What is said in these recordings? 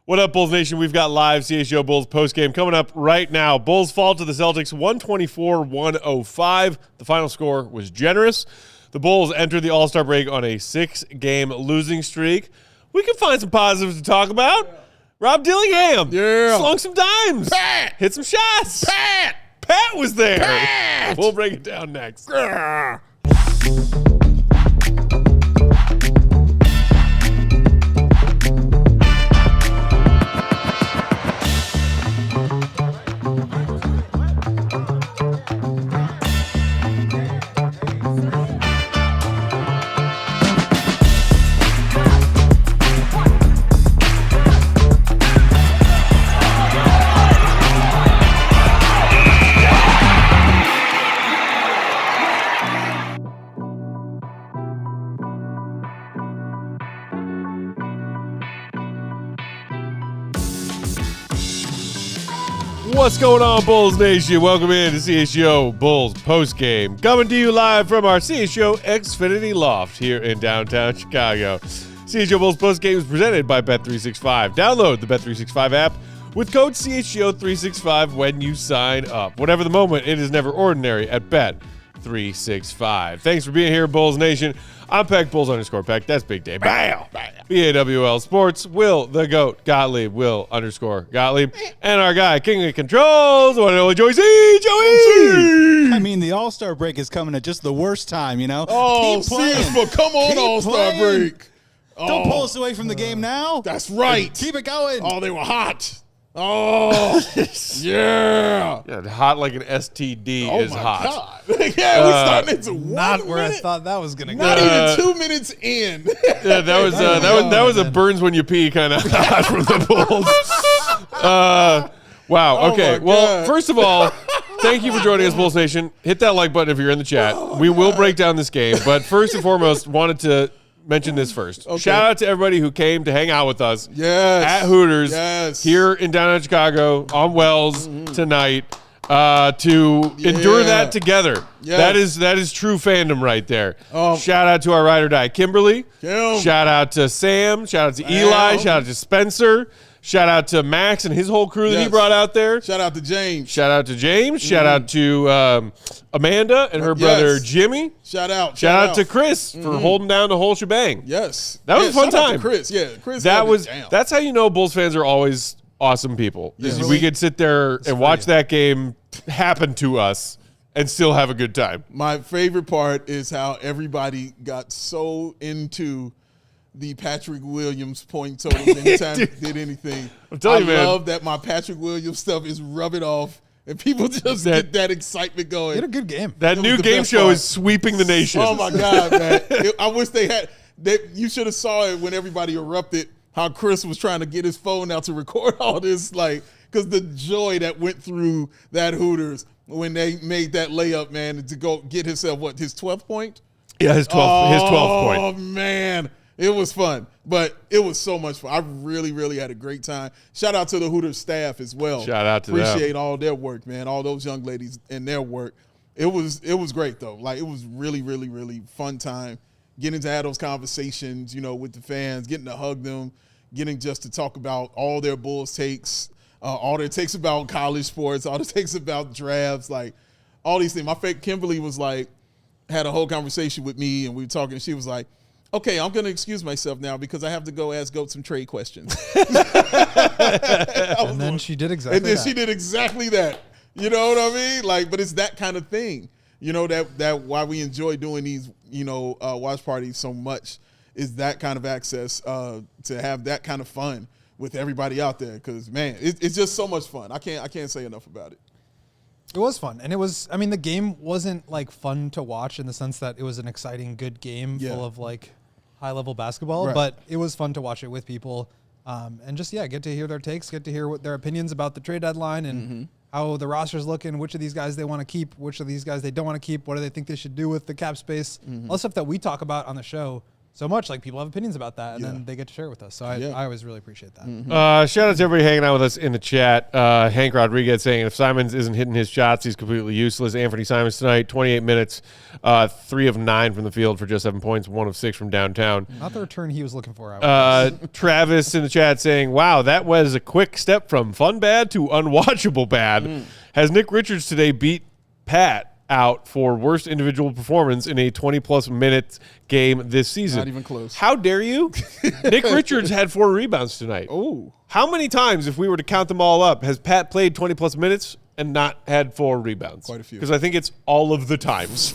What up, Bulls Nation? We've got live CHGO Bulls postgame coming up right now. Bulls fall to the Celtics 124-105. The final score was generous. The Bulls entered the All-Star break on a 6-game losing streak. We can find some positives to talk about. Yeah. Rob Dillingham. Yeah. Slung some dimes. Pat. Hit some shots. Pat. Pat was there. Pat. We'll break it down next. What's going on, Bulls Nation? Welcome in to CHGO Bulls postgame. Coming to you live from our CHGO Xfinity Loft here in downtown Chicago. CHGO Bulls postgame is presented by Bet365. Download the Bet365 app with code CHGO365 when you sign up. Whatever the moment, it is never ordinary at Bet365. Thanks for being here, Bulls Nation. I'm Peck, Bulls _ Peck. That's Big Dave. Bam! BAWL Sports, Will the GOAT Gottlieb, Will _ Gottlieb, and our guy, King of Controls, the one and only Joey. I mean, the All-Star break is coming at just the worst time, you know? Oh, seriously, come on, All-Star break. Don't pull us away from the game now. That's right. Keep it going. Oh, they were hot. Oh, yeah. Yeah, hot like an STD is hot. God. Yeah, we're starting into 1 Not minute. where I thought that was going to go. Not even 2 minutes in. Yeah, that was a burns when you pee kind of hot from the Bulls. Wow. Okay. Well, first of all, thank you for joining us, Bulls Nation. Hit that like button if you're in the chat. We will break down this game, but first and foremost, wanted to mention this first. Okay. Shout out to everybody who came to hang out with us at Hooters here in downtown Chicago on Wells tonight to endure that together. Yes. That is true fandom right there. Shout out to our ride or die, Kimberly. Shout out to Sam. Shout out to Eli. Shout out to Spencer. Shout out to Max and his whole crew that he brought out there. Shout out to James. Shout out to James. Shout out to Amanda and her brother Jimmy. Shout out to Chris for holding down the whole shebang. Yes. That was a fun time. Chris. Yeah. Chris. That's how you know Bulls fans are always awesome people. Yes. We could sit there and watch that game happen to us and still have a good time. My favorite part is how everybody got so into the Patrick Williams point totals anytime he did anything. I'm telling you, man. I love that my Patrick Williams stuff is rubbing off and people just get that excitement going. He had a good game. That new game show is sweeping the nation. Oh, my God, man. I wish they had – you should have saw it when everybody erupted, how Chris was trying to get his phone out to record all this, like, because the joy that went through that Hooters when they made that layup, man, to go get himself, his 12th point? Yeah, his 12th point. Oh, man. It was fun, but it was so much fun. I really, really had a great time. Shout out to the Hooters staff as well. Shout out to them. Appreciate all their work, man, all those young ladies and their work. It was great, though. Like, it was really, really, really fun time getting to have those conversations, with the fans, getting to hug them, getting just to talk about all their Bulls takes, all their takes about college sports, all the takes about drafts, like all these things. My fake Kimberly was like, had a whole conversation with me, and we were talking, and she was like, okay, I'm going to excuse myself now because I have to go ask Goat some trade questions. And then she did exactly that. And then she did exactly that. You know what I mean? Like, but it's that kind of thing. That why we enjoy doing these, watch parties so much is that kind of access to have that kind of fun with everybody out there. Because, man, it's just so much fun. I can't say enough about it. It was fun. And the game wasn't like fun to watch in the sense that it was an exciting, good game full of like high-level basketball, but it was fun to watch it with people and just, get to hear their takes, get to hear what their opinions about the trade deadline and how the roster's looking, which of these guys they want to keep, which of these guys they don't want to keep, what do they think they should do with the cap space, all the stuff that we talk about on the show so much. Like people have opinions about that, and then they get to share it with us. So I always really appreciate that. Shout out to everybody hanging out with us in the chat. Hank Rodriguez saying if Simons isn't hitting his shots, he's completely useless. Anfernee Simons tonight, 28 minutes, 3 of 9 from the field for just 7 points, 1 of 6 from downtown. Not the return he was looking for. Travis in the chat saying, wow, that was a quick step from fun bad to unwatchable bad. Has Nick Richards today beat Pat out for worst individual performance in a 20-plus minute game this season? Not even close. How dare you? Nick Richards had 4 rebounds tonight. Oh. How many times, if we were to count them all up, has Pat played 20-plus minutes and not had 4 rebounds? Quite a few. Because I think it's all of the times.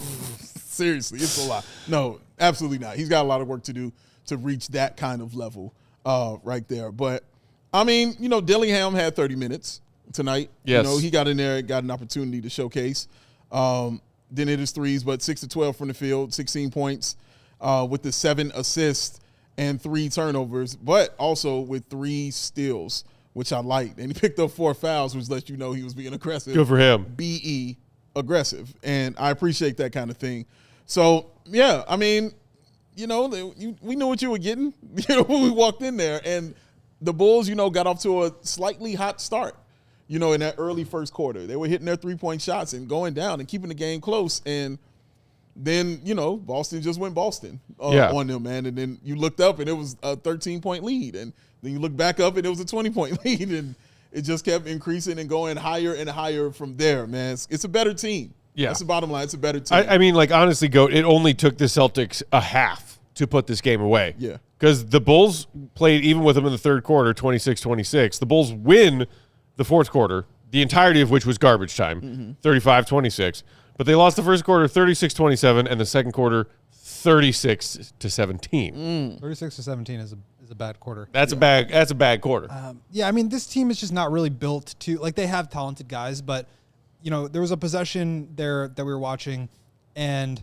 Seriously, it's a lot. No, absolutely not. He's got a lot of work to do to reach that kind of level right there. But, I mean, Dillingham had 30 minutes tonight. Yes. He got in there, got an opportunity to showcase. Didn't hit his threes, but 6 of 12 from the field, 16 points with the 7 assists and 3 turnovers, but also with 3 steals, which I liked. And he picked up 4 fouls, which lets you know he was being aggressive. Good for him. B-E, aggressive. And I appreciate that kind of thing. So, yeah, I mean, we knew what you were getting, when we walked in there. And the Bulls, got off to a slightly hot start. In that early first quarter. They were hitting their 3-point shots and going down and keeping the game close. And then, Boston just went Boston on them, man. And then you looked up and it was a 13-point lead. And then you look back up and it was a 20-point lead. And it just kept increasing and going higher and higher from there, man. It's a better team. Yeah. That's the bottom line. It's a better team. I mean, honestly, Goat, it only took the Celtics a half to put this game away. Yeah. Because the Bulls played even with them in the third quarter, 26-26. The Bulls win the fourth quarter, the entirety of which was garbage time, 35-26. But they lost the first quarter 36-27 and the second quarter 36-17. 36-17 is a bad quarter. That's a bad quarter. I mean, this team is just not really built to they have talented guys, but there was a possession there that we were watching, and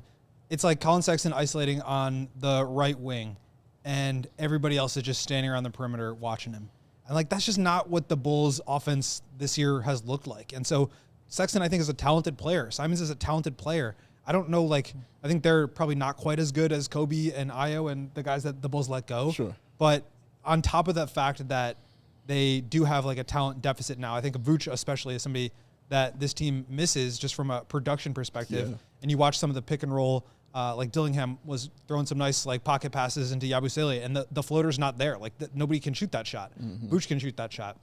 it's like Colin Sexton isolating on the right wing, and everybody else is just standing around the perimeter watching him. And that's just not what the Bulls offense this year has looked like. And so Sexton, I think, is a talented player. Simons is a talented player. I don't know, I think they're probably not quite as good as Kobe and Ayo and the guys that the Bulls let go. Sure. But on top of that fact that they do have a talent deficit now, I think Vuce especially is somebody that this team misses just from a production perspective. Yeah. And you watch some of the pick and roll, Dillingham was throwing some nice pocket passes into Yabusele, and the floater's not there. Nobody can shoot that shot. Vuce can shoot that shot.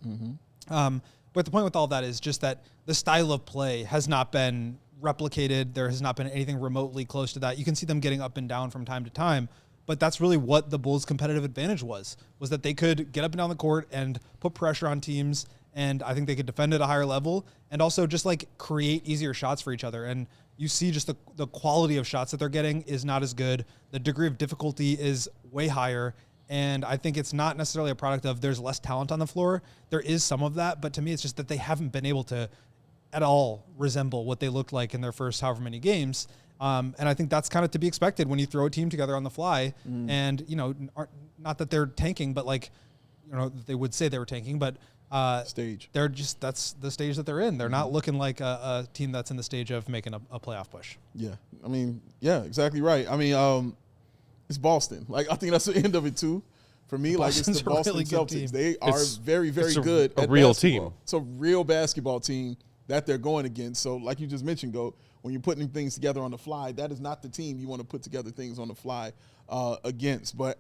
But the point with all that is just that the style of play has not been replicated. There has not been anything remotely close to that. You can see them getting up and down from time to time, but that's really what the Bulls' competitive advantage was that they could get up and down the court and put pressure on teams, and I think they could defend at a higher level and also just create easier shots for each other. And you see just the quality of shots that they're getting is not as good. The degree of difficulty is way higher. And I think it's not necessarily a product of there's less talent on the floor. There is some of that, but to me, it's just that they haven't been able to at all resemble what they looked like in their first however many games. And I think that's kind of to be expected when you throw a team together on the fly. And, not that they're tanking, but they would say they were tanking, but stage. They're just, that's the stage that they're in. They're not looking like a team that's in the stage of making a playoff push. Yeah. I mean, yeah, exactly right. I mean, it's Boston. I think that's the end of it too. For me, it's the Boston really Celtics. They are very, very good. A real basketball. team. It's a real basketball team that they're going against. So like you just mentioned, when you're putting things together on the fly, that is not the team you want to put together things on the fly against. But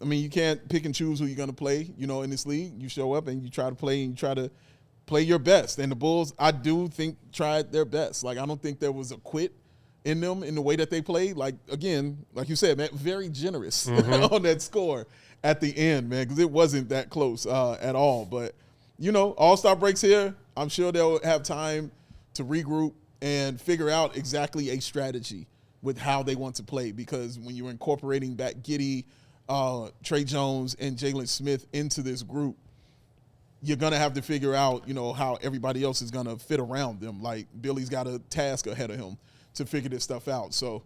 I mean, you can't pick and choose who you're going to play, in this league. You show up and you try to play and you try to play your best. And the Bulls, I do think, tried their best. I don't think there was a quit in them in the way that they played. Again, like you said, man, very generous on that score at the end, man, because it wasn't that close at all. But, All-Star breaks here. I'm sure they'll have time to regroup and figure out exactly a strategy with how they want to play, because when you're incorporating back Giddey, Trey Jones, and Jalen Smith into this group, you're going to have to figure out, how everybody else is going to fit around them. Billy's got a task ahead of him to figure this stuff out. So,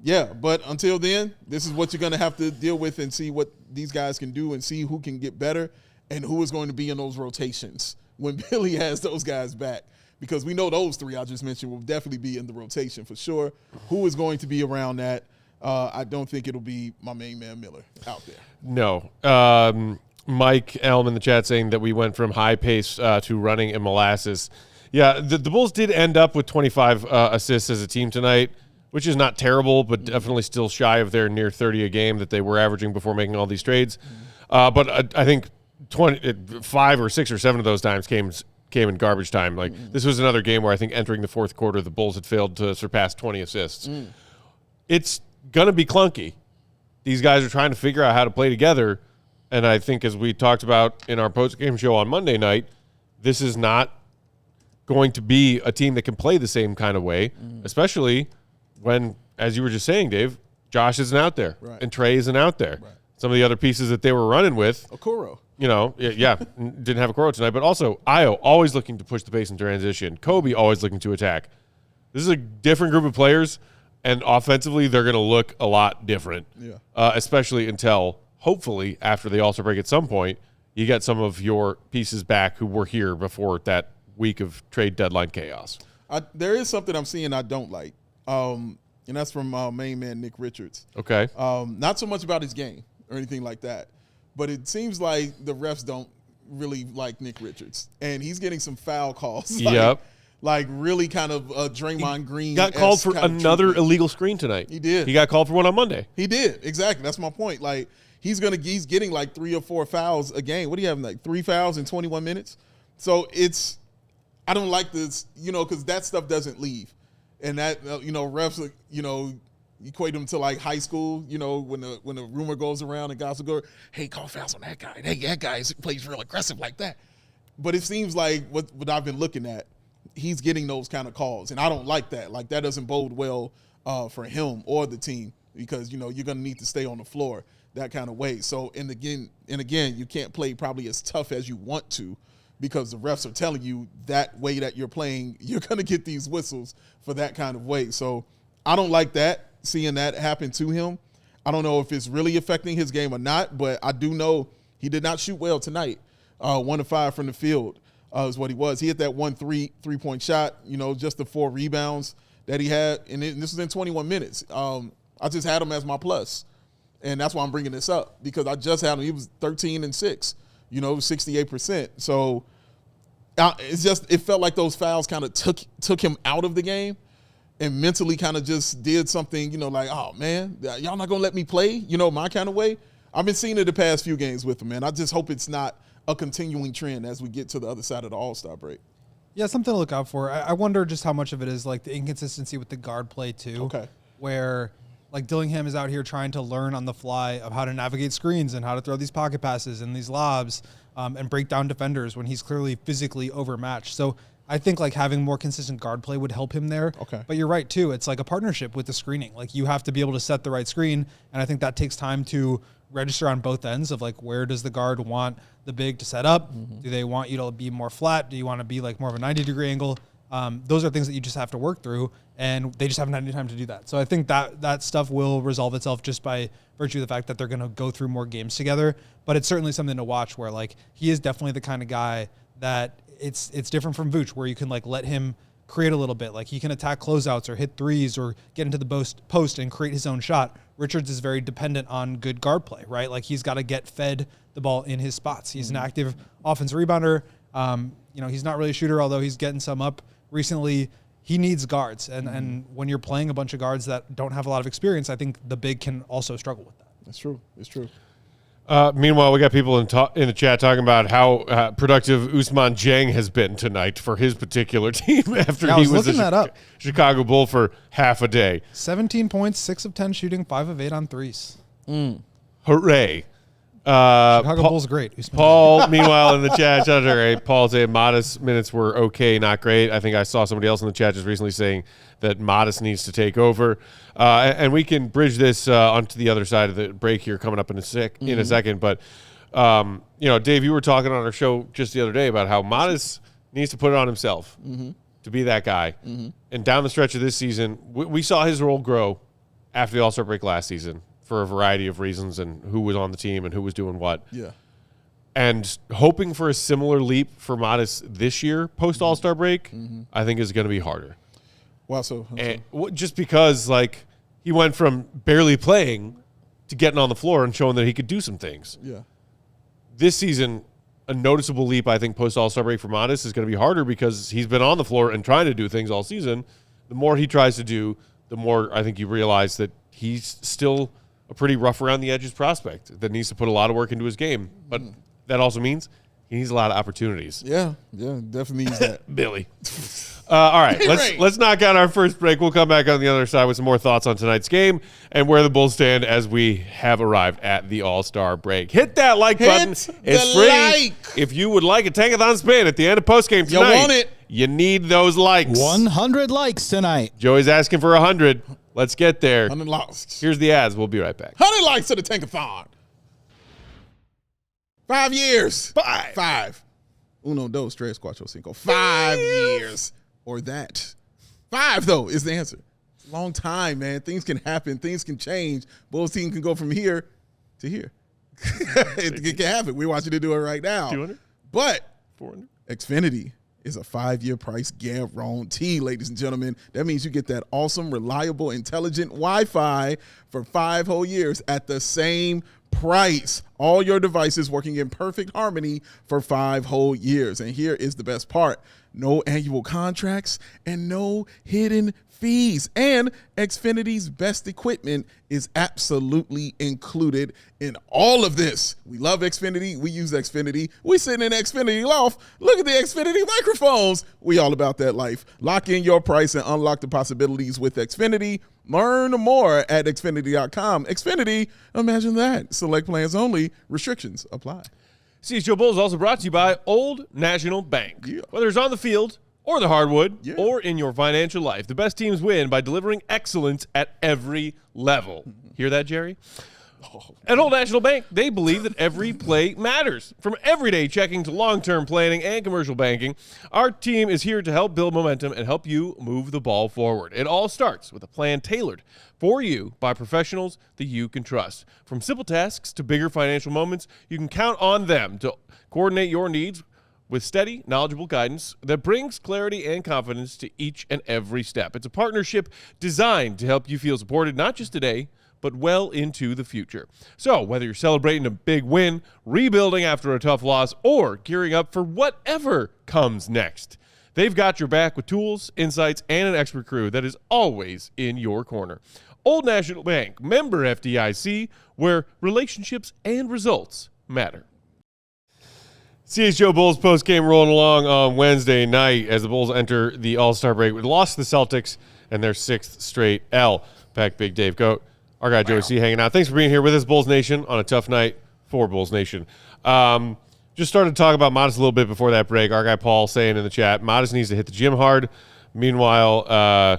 yeah, but until then, this is what you're going to have to deal with and see what these guys can do and see who can get better and who is going to be in those rotations when Billy has those guys back. Because we know those three I just mentioned will definitely be in the rotation for sure. Who is going to be around that? I don't think it'll be my main man Miller out there. No. Mike Elm in the chat saying that we went from high pace to running in molasses. Yeah, the Bulls did end up with 25 assists as a team tonight, which is not terrible, but definitely still shy of their near 30 a game that they were averaging before making all these trades. But I think 5 or 6 or 7 of those times came in garbage time. Like this was another game where I think entering the fourth quarter, the Bulls had failed to surpass 20 assists. It's going to be clunky. These guys are trying to figure out how to play together. And I think as we talked about in our post-game show on Monday night, this is not going to be a team that can play the same kind of way, especially when, as you were just saying, Dave, Josh isn't out there and Trey isn't out there. Right. Some of the other pieces that they were running with. Okoro. Didn't have Okoro tonight, but also Ayo always looking to push the pace in transition. Kobe always looking to attack. This is a different group of players, and offensively they're going to look a lot different, especially until hopefully after the All-Star break at some point, you get some of your pieces back who were here before that week of trade deadline chaos. There is something I'm seeing I don't like, and that's from main man Nick Richards. Okay. Not so much about his game or anything like that, but it seems like the refs don't really like Nick Richards, and he's getting some foul calls. Like really kind of Draymond Green. Got called for another illegal screen tonight. He did. He got called for one on Monday. He did. Exactly. That's my point. Like he's getting like 3 or 4 fouls a game. What do you have? Like 3 fouls in 21 minutes? So I don't like this, because that stuff doesn't leave. And that, refs, equate them to like high school, when the rumor goes around and guys will go, hey, call fouls on that guy. Hey, that guy plays real aggressive like that. But it seems like what I've been looking at, he's getting those kind of calls. And I don't like that. Like that doesn't bode well for him or the team because, you're going to need to stay on the floor that kind of way. So, and again, you can't play probably as tough as you want to because the refs are telling you that way that you're playing, you're going to get these whistles for that kind of way. So I don't like that, seeing that happen to him. I don't know if it's really affecting his game or not, but I do know he did not shoot well tonight. 1 of 5 from the field is what he was. He hit that 1 3-point shot, just the 4 rebounds that he had. And this was in 21 minutes. I just had him as my plus. And that's why I'm bringing this up because I just had him. He was 13 and 6, 68%. So it felt like those fouls kind of took him out of the game and mentally kind of just did something, like, oh, man, y'all not going to let me play, my kind of way. I've been seeing it the past few games with him, man. I just hope it's not a continuing trend as we get to the other side of the All-Star break. Yeah, something to look out for. I wonder just how much of it is like the inconsistency with the guard play too. Okay. Where like Dillingham is out here trying to learn on the fly of how to navigate screens and how to throw these pocket passes and these lobs and break down defenders when he's clearly physically overmatched. So I think like having more consistent guard play would help him there. Okay. But you're right too. It's like a partnership with the screening. Like you have to be able to set the right screen. And I think that takes time to register on both ends of like, where does the guard want the big to set up? Mm-hmm. Do they want you to be more flat? Do you want to be like more of a 90-degree angle? Those are things that you just have to work through, and they just haven't had any time to do that. So I think that stuff will resolve itself just by virtue of the fact that they're going to go through more games together. But it's certainly something to watch where like he is definitely the kind of guy that it's different from Vooch where you can like let him create a little bit. Like he can attack closeouts or hit threes or get into the post and create his own shot. Richards is very dependent on good guard play, right? Like he's got to get fed the ball in his spots. He's an active offensive rebounder. He's not really a shooter, although he's getting some up recently. He needs guards. And when you're playing a bunch of guards that don't have a lot of experience, I think the big can also struggle with that. That's true. It's true. Meanwhile, we got people in the chat talking about how productive Ousmane Dieng has been tonight for his particular team after he was a Chicago Bull for half a day. 17 points, 6 of 10 shooting, 5 of 8 on threes. Hooray. Chicago Bulls great. Paul, meanwhile, in the chat, Paul saying Matas minutes were okay, not great. I think I saw somebody else in the chat just recently saying that Matas needs to take over. And we can bridge this onto the other side of the break here coming up in a second. But, Dave, you were talking on our show just the other day about how Matas needs to put it on himself to be that guy. And down the stretch of this season, we saw his role grow after the All-Star break last season for a variety of reasons and who was on the team and who was doing what. Yeah. And hoping for a similar leap for Matas this year, post-All-Star break, I think is going to be harder. Wow, so just because, like, he went from barely playing to getting on the floor and showing that he could do some things. Yeah. This season, a noticeable leap, I think, post-All-Star break for Matas is going to be harder because he's been on the floor and trying to do things all season. The more he tries to do, the more I think you realize that he's still a pretty rough around the edges prospect that needs to put a lot of work into his game. But that also means he needs a lot of opportunities. Yeah, definitely needs that. Billy. All right, let's knock out our first break. We'll come back on the other side with some more thoughts on tonight's game and where the Bulls stand as we have arrived at the All-Star break. Hit that like button. It's free. If you would like a tankathon spin at the end of postgame tonight, you want it. You need those likes. 100 likes tonight. Joey's asking for 100. Let's get there. 100 likes. Here's the ads. We'll be right back. 100 likes to the tankathon. 5 years. Five. Uno, dos, tres, cuatro, cinco. 5 years. Or that. 5, though, is the answer. It's a long time, man. Things can happen. Things can change. Bulls team can go from here to here. It can happen. We're watching it do it right now. 200? But 400? Xfinity is a 5-year price guarantee, ladies and gentlemen. That means you get that awesome, reliable, intelligent Wi-Fi for 5 whole years at the same price. All your devices working in perfect harmony for 5 whole years. And here is the best part. No annual contracts and no hidden fees. And Xfinity's best equipment is absolutely included in all of this. We love Xfinity. We use Xfinity. We sit in Xfinity Loft. Look at the Xfinity microphones. We all about that life. Lock in your price and unlock the possibilities with Xfinity. Learn more at Xfinity.com. Xfinity, imagine that. Select plans only. Restrictions apply. CHGO Bulls also brought to you by Old National Bank. Yeah. Whether it's on the field or the hardwood Yeah. or in your financial life, the best teams win by delivering excellence at every level. Hear that, Jerry? At Old National Bank, they believe that every play matters. From everyday checking to long-term planning and commercial banking, our team is here to help build momentum and help you move the ball forward. It all starts with a plan tailored for you by professionals that you can trust. From simple tasks to bigger financial moments, you can count on them to coordinate your needs with steady, knowledgeable guidance that brings clarity and confidence to each and every step. It's a partnership designed to help you feel supported not just today, but well into the future. So whether you're celebrating a big win, rebuilding after a tough loss, or gearing up for whatever comes next, they've got your back with tools, insights, and an expert crew that is always in your corner. Old National Bank, member FDIC, where relationships and results matter. CHGO Bulls postgame rolling along on Wednesday night as the Bulls enter the All-Star break. We lost to the Celtics and their 6th straight L. Peck, Big Dave, Goat. Our guy Joey C hanging out. Thanks for being here with us, Bulls Nation, on a tough night for Bulls Nation. Just started to talk about Matas a little bit before that break. Our guy Paul saying in the chat, Matas needs to hit the gym hard. Meanwhile,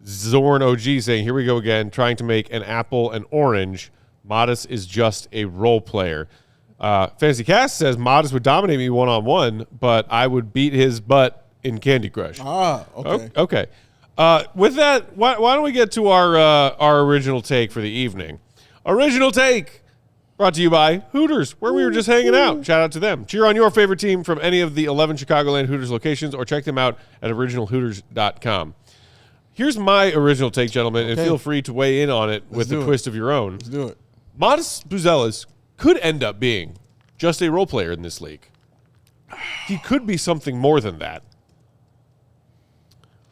Zorn OG saying, here we go again, trying to make an apple and orange. Matas is just a role player. Fantasy Cast says Matas would dominate me one-on-one, but I would beat his butt in Candy Crush. Okay. Okay. With that, why don't we get to our original take for the evening? Original take brought to you by Hooters, where we were just hanging out. Shout out to them. Cheer on your favorite team from any of the 11 Chicagoland Hooters locations or check them out at originalhooters.com. Here's my original take, gentlemen, and feel free to weigh in on it with a twist of your own. Let's do it. Matas Buzelis could end up being just a role player in this league. He could be something more than that.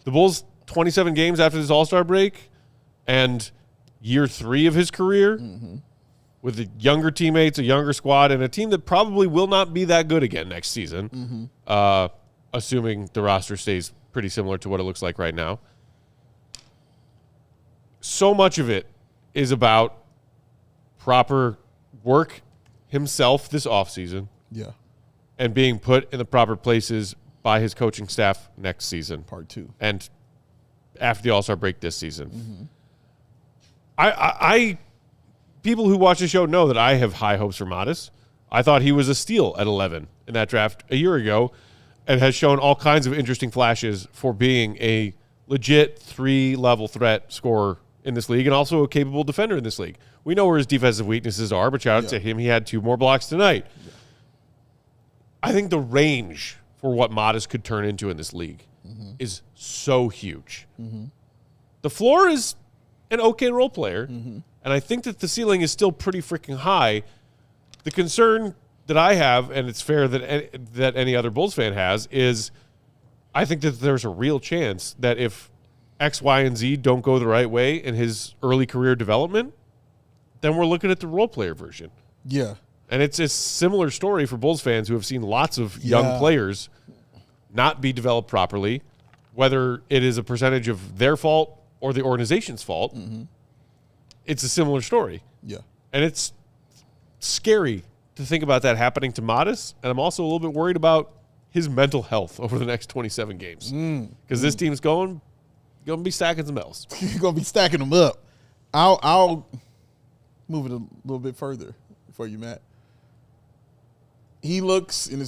The Bulls 27 games after this All-Star break and year 3 of his career with the younger teammates, a younger squad, and a team that probably will not be that good again next season, assuming the roster stays pretty similar to what it looks like right now. So much of it is about proper work himself this offseason and being put in the proper places by his coaching staff next season. Part 2. And after the All-Star break this season. I people who watch the show know that I have high hopes for Matas. I thought he was a steal at 11 in that draft a year ago and has shown all kinds of interesting flashes for being a legit 3-level threat scorer in this league and also a capable defender in this league. We know where his defensive weaknesses are, but shout out to him. He had 2 more blocks tonight. I think the range for what Matas could turn into in this league is so huge. The floor is an okay role player. Mm-hmm. And I think that the ceiling is still pretty freaking high. The concern that I have, and it's fair that any other Bulls fan has, is I think that there's a real chance that if X, Y, and Z don't go the right way in his early career development, then we're looking at the role player version. Yeah. And it's a similar story for Bulls fans who have seen lots of young players not be developed properly, whether it is a percentage of their fault or the organization's fault. Mm-hmm. It's a similar story. Yeah. And it's scary to think about that happening to Matas. And I'm also a little bit worried about his mental health over the next 27 games. Because this team's going to be stacking some L's. You're going to be stacking them up. I'll move it a little bit further for you, Matt. He looks, in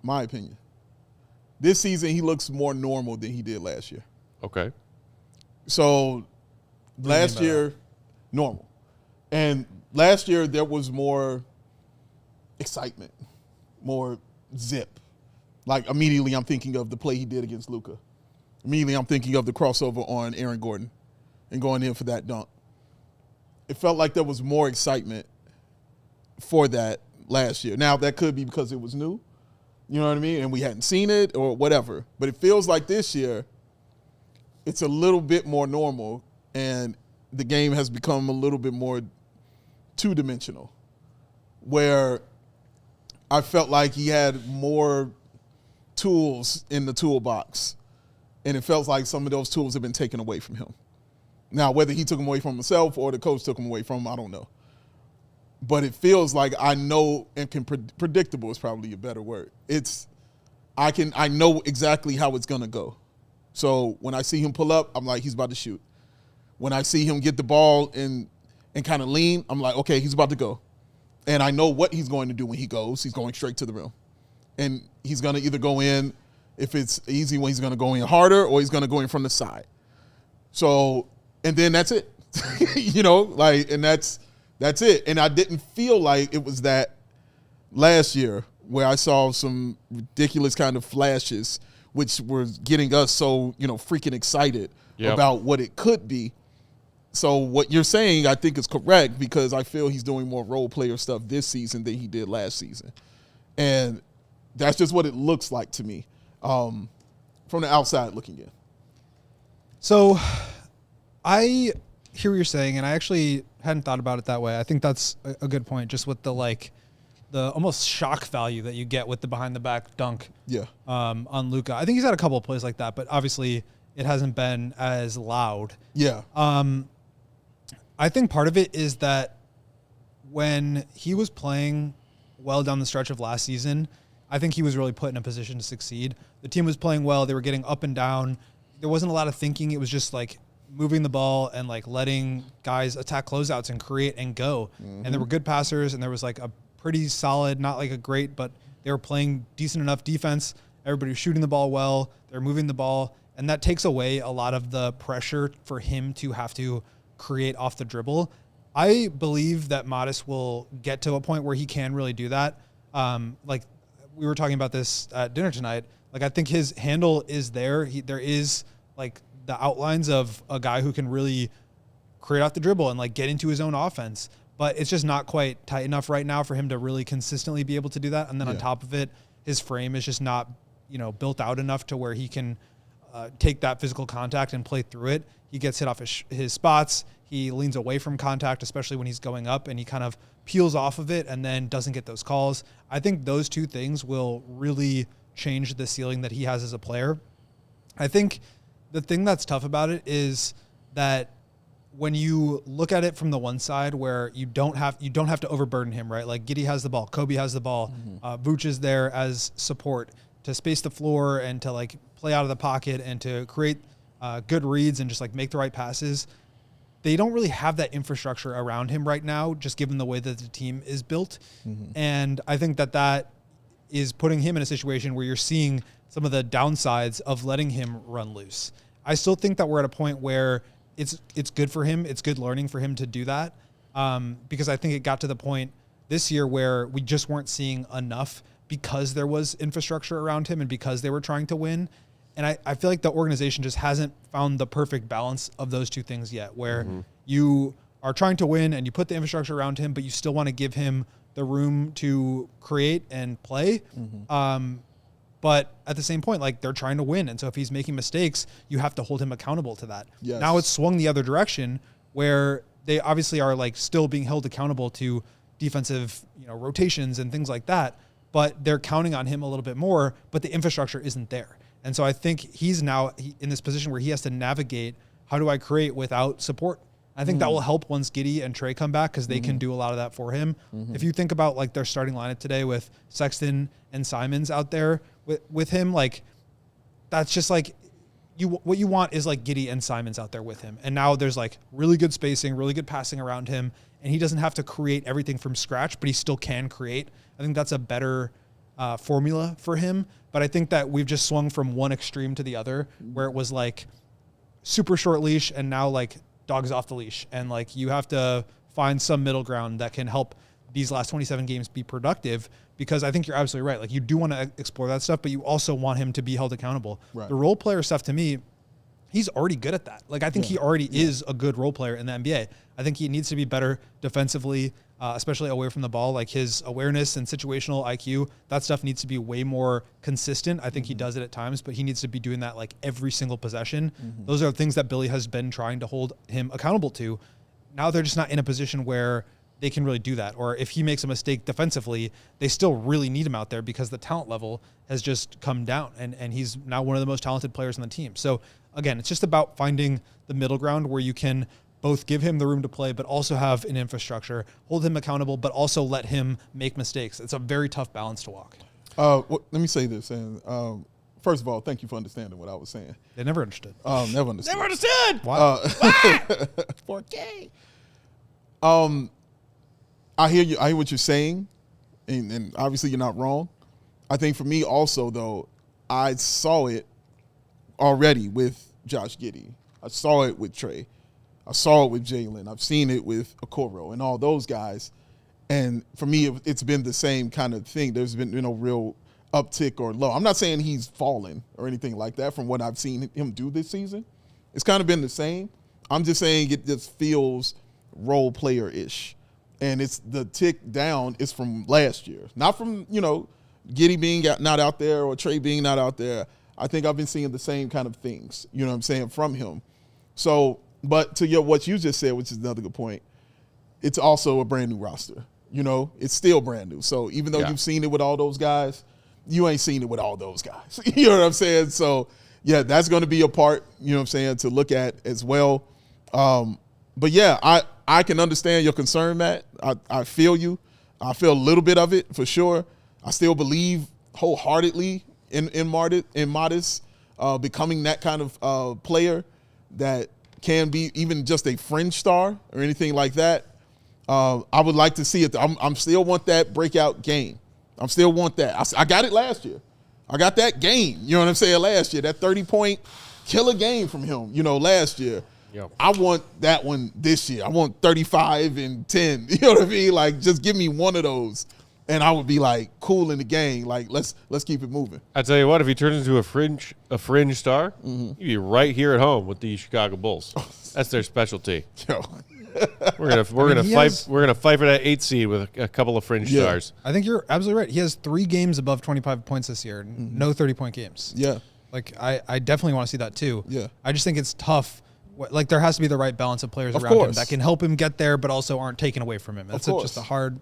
my opinion, this season he looks more normal than he did last year. Okay. So last year, normal. And last year there was more excitement, more zip. Like immediately I'm thinking of the play he did against Luka. Immediately I'm thinking of the crossover on Aaron Gordon and going in for that dunk. It felt like there was more excitement for that last year. Now, that could be because it was new, you know what I mean, and we hadn't seen it or whatever. But it feels like this year it's a little bit more normal, and the game has become a little bit more two-dimensional, where I felt like he had more tools in the toolbox, and it felt like some of those tools have been taken away from him. Now, whether he took them away from himself or the coach took them away from him, I don't know. But it feels like I know and predictable is probably a better word. I know exactly how it's going to go. So when I see him pull up, I'm like, he's about to shoot. When I see him get the ball and kind of lean, I'm like, okay, he's about to go. And I know what he's going to do when he goes. He's going straight to the rim. And he's going to either go in, if it's easy one, he's going to go in harder, or he's going to go in from the side. So, and then that's it. And that's it. And I didn't feel like it was that last year where I saw some ridiculous kind of flashes, which were getting us so, freaking excited about what it could be. So what you're saying, I think, is correct, because I feel he's doing more role player stuff this season than he did last season. And that's just what it looks like to me from the outside looking in. So I hear what you're saying, and I actually hadn't thought about it that way. I think that's a good point, just with the almost shock value that you get with the behind-the-back dunk on Luka. I think he's had a couple of plays like that, but obviously it hasn't been as loud. Yeah. I think part of it is that when he was playing well down the stretch of last season, I think he was really put in a position to succeed. The team was playing well. They were getting up and down. There wasn't a lot of thinking. It was just moving the ball and letting guys attack closeouts and create and go. Mm-hmm. And there were good passers, and there was a pretty solid, not a great, but they were playing decent enough defense. Everybody was shooting the ball well. They're moving the ball. And that takes away a lot of the pressure for him to have to create off the dribble. I believe that Matas will get to a point where he can really do that. We were talking about this at dinner tonight. I think his handle is there. There is the outlines of a guy who can really create off the dribble and get into his own offense. But it's just not quite tight enough right now for him to really consistently be able to do that. And then on top of it, his frame is just not, built out enough to where he can take that physical contact and play through it. He gets hit off his spots. He leans away from contact, especially when he's going up, and he kind of peels off of it and then doesn't get those calls. I think those two things will really change the ceiling that he has as a player. I think the thing that's tough about it is that when you look at it from the one side where you don't have to overburden him, right? Giddey has the ball, Kobe has the ball, Vooch is there as support to space the floor and to play out of the pocket and to create good reads and just make the right passes. They don't really have that infrastructure around him right now, just given the way that the team is built. Mm-hmm. And I think that is putting him in a situation where you're seeing some of the downsides of letting him run loose. I still think that we're at a point where it's good for him. It's good learning for him to do that, because I think it got to the point this year where we just weren't seeing enough because there was infrastructure around him and because they were trying to win. And I feel like the organization just hasn't found the perfect balance of those two things yet, where you are trying to win and you put the infrastructure around him, but you still want to give him the room to create and play. But at the same point, like, they're trying to win. And so if he's making mistakes, you have to hold him accountable to that. Yes. Now it's swung the other direction, where they obviously are like still being held accountable to defensive, rotations and things like that, but they're counting on him a little bit more, but the infrastructure isn't there. And so I think he's now in this position where he has to navigate, how do I create without support? I think that will help once Giddey and Trey come back, because they can do a lot of that for him. If you think about like their starting lineup today with Sexton and Simons out there with him, like, that's just like what you want is like Giddey and Simons out there with him. And now there's like really good spacing, really good passing around him, and he doesn't have to create everything from scratch, but he still can create. I think that's a better formula for him. But I think that we've just swung from one extreme to the other, where it was like super short leash and now like dogs off the leash. And like you have to find some middle ground that can help these last 27 games be productive, because I think you're absolutely right. Like, you do want to explore that stuff, but you also want him to be held accountable. Right. The role player stuff, to me, he's already good at that. Like, I think he already is a good role player in the NBA. I think he needs to be better defensively, especially away from the ball. Like, his awareness and situational IQ, that stuff needs to be way more consistent. I think he does it at times, but he needs to be doing that like every single possession. Those are things that Billy has been trying to hold him accountable to. Now they're just not in a position where they can really do that. Or if he makes a mistake defensively, they still really need him out there, because the talent level has just come down, and he's now one of the most talented players on the team. So again, it's just about finding the middle ground where you can both give him the room to play, but also have an infrastructure, hold him accountable, but also let him make mistakes. It's a very tough balance to walk. Let me say this. And first of all, thank you for understanding what I was saying. They never understood. Never understood. Never understood. Wow. 4K. I hear you. I hear what you're saying, and obviously you're not wrong. I think for me also, though, I saw it already with Josh Giddey. I saw it with Trey. I saw it with Jalen. I've seen it with Okoro and all those guys. And for me, it's been the same kind of thing. There's been no real uptick or low. I'm not saying he's fallen or anything like that from what I've seen him do this season. It's kind of been the same. I'm just saying it just feels role player-ish. And it's the tick down is from last year, not from, Giddey being not out there or Trey being not out there. I think I've been seeing the same kind of things, from him. So, but to what you just said, which is another good point, it's also a brand new roster. It's still brand new. So even though you've seen it with all those guys, you ain't seen it with all those guys. You know what I'm saying? So, yeah, that's going to be a part, to look at as well. But, yeah, I can understand your concern, Matt. I feel you. I feel a little bit of it for sure. I still believe wholeheartedly in Matas becoming that kind of player that can be even just a fringe star or anything like that. I would like to see it. I'm still want that breakout game. I still want that. I got it last year. I got that game. You know what I'm saying? Last year, that 30-point killer game from him. Last year. Yep. I want that one this year. I want 35 and 10. You know what I mean? Like, just give me one of those, and I would be like cool in the game. Like, let's keep it moving. I tell you what, if he turns into a fringe star, he'd be right here at home with the Chicago Bulls. That's their specialty. Yo. We're gonna fight. We're gonna fight for that 8th seed with a couple of fringe stars. I think you're absolutely right. He has 3 games above 25 points this year. No 30-point games. Yeah. Like, I definitely want to see that too. Yeah. I just think it's tough. Like, there has to be the right balance of players around him that can help him get there, but also aren't taken away from him. That's just a hard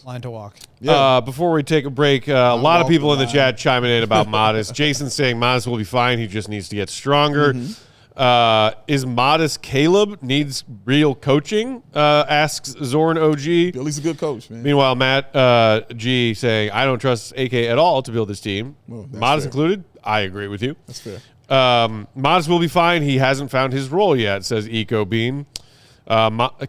line to walk. Yeah. Before we take a break, a lot of people in the chat chiming in about Matas. Jason saying Matas will be fine. He just needs to get stronger. Is Matas Caleb needs real coaching? Asks Zorn OG. Billy's a good coach, man. Meanwhile, Matt G saying, I don't trust AK at all to build this team. Well, Matas included. I agree with you. That's fair. Matas will be fine. He hasn't found his role yet, says Eco Bean.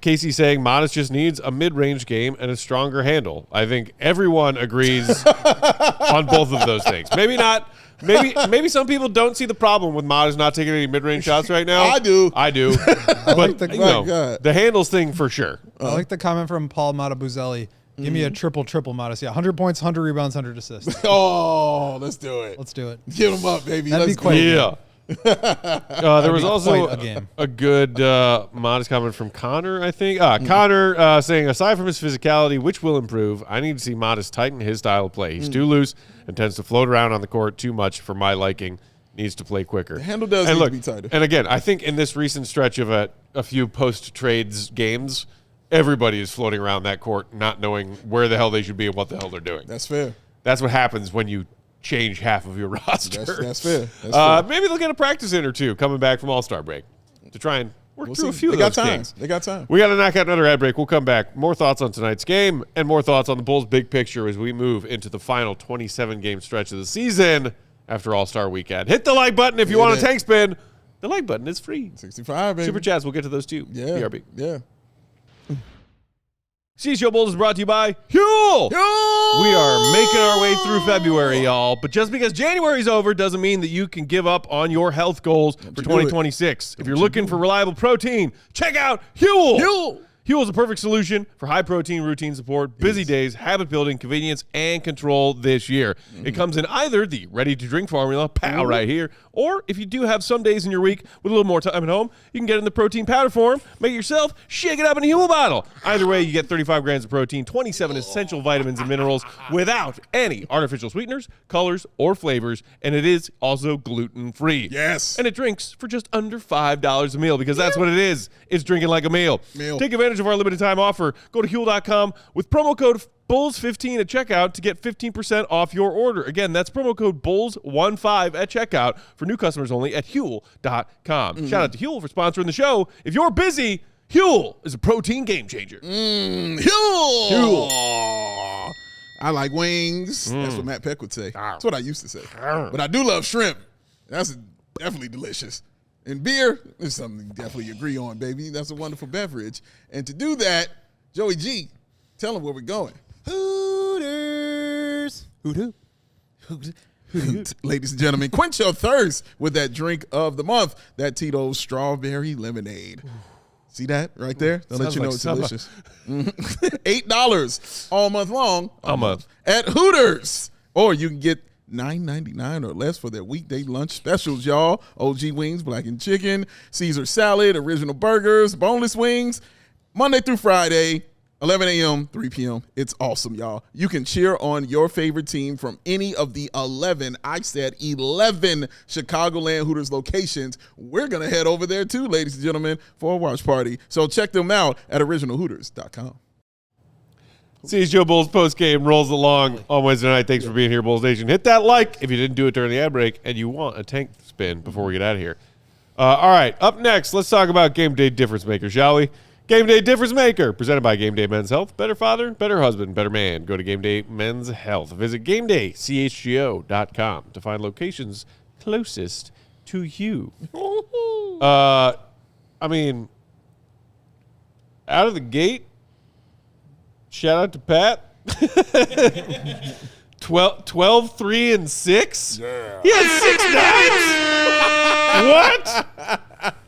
Casey saying Matas just needs a mid-range game and a stronger handle. I think everyone agrees on both of those things. Maybe not. Maybe some people don't see the problem with Matas not taking any mid-range shots right now. I do. But the handles thing for sure. I like the comment from Matas Buzelis. Give me a triple Matas. Yeah, 100 points, 100 rebounds, 100 assists. Oh, let's do it. Let's do it. Get him up, baby. That'd Let's be quite Yeah. There was also a game. a good modest comment from Connor, I think. Connor saying, aside from his physicality, which will improve, I need to see Matas tighten his style of play. He's too loose and tends to float around on the court too much for my liking. Needs to play quicker. The handle does and need look, to be tighter. And again, I think in this recent stretch of a few post-trades games, everybody is floating around that court not knowing where the hell they should be and what the hell they're doing. That's fair. That's what happens when you change half of your roster. That's fair. That's fair. Maybe they'll get a practice in or two coming back from All-Star break to try and work through see. a few They of got those time. kinks. They got time. We got to knock out another ad break. We'll come back. More thoughts on tonight's game and more thoughts on the Bulls' big picture as we move into the final 27-game stretch of the season after All-Star weekend. Hit the like button if you want a tank spin. The like button is free. 65, baby. Super chats, we'll get to those too. Yeah. BRB. Yeah. CHGO Bulls is brought to you by Huel. We are making our way through February, y'all. But just because January's over doesn't mean that you can give up on your health goals for 2026. If you're looking for reliable protein, check out Huel. Huel is a perfect solution for high-protein routine support, busy days, habit building, convenience, and control this year. It comes in either the ready-to-drink formula, pow right here, or if you do have some days in your week with a little more time at home, you can get it in the protein powder form, make it yourself, shake it up in a Huel bottle. Either way, you get 35 grams of protein, 27 essential vitamins and minerals without any artificial sweeteners, colors, or flavors, and it is also gluten-free. Yes. And it drinks for just under $5 a meal because that's what it is. It's drinking like a meal. Take advantage of our limited time offer. Go to Huel.com with promo code Bulls15 at checkout to get 15% off your order. Again, that's promo code Bulls15 at checkout for new customers only at Huel.com. Shout out to Huel for sponsoring the show. If you're busy, Huel is a protein game changer. Huel. I like wings. That's what Matt Peck would say. That's what I used to say. But I do love shrimp. That's definitely delicious. And beer is something we definitely agree on, baby. That's a wonderful beverage. And to do that, Joey G, tell them where we're going. Hooters. Hoot. Ladies and gentlemen, quench your thirst with that drink of the month, that Tito's strawberry lemonade. See that right there? They'll let you know it's delicious. $8 all month long. A month. At Hooters. Or you can get $9.99 or less for their weekday lunch specials, y'all. OG wings, blackened chicken, Caesar salad, original burgers, boneless wings. Monday through Friday, 11 a.m., 3 p.m. It's awesome, y'all. You can cheer on your favorite team from any of the 11 Chicagoland Hooters locations. We're going to head over there too, ladies and gentlemen, for a watch party. So check them out at originalhooters.com. CHGO Bulls postgame rolls along on Wednesday night. Thanks for being here, Bulls Nation. Hit that like if you didn't do it during the ad break and you want a tank spin before we get out of here. All right, up next, let's talk about Game Day Difference Maker, shall we? Game Day Difference Maker, presented by Game Day Men's Health. Better father, better husband, better man. Go to Game Day Men's Health. Visit GameDayCHGO.com to find locations closest to you. I mean, out of the gate, shout out to Pat. 12, 3, and 6? Yeah. He had 6 dimes? What?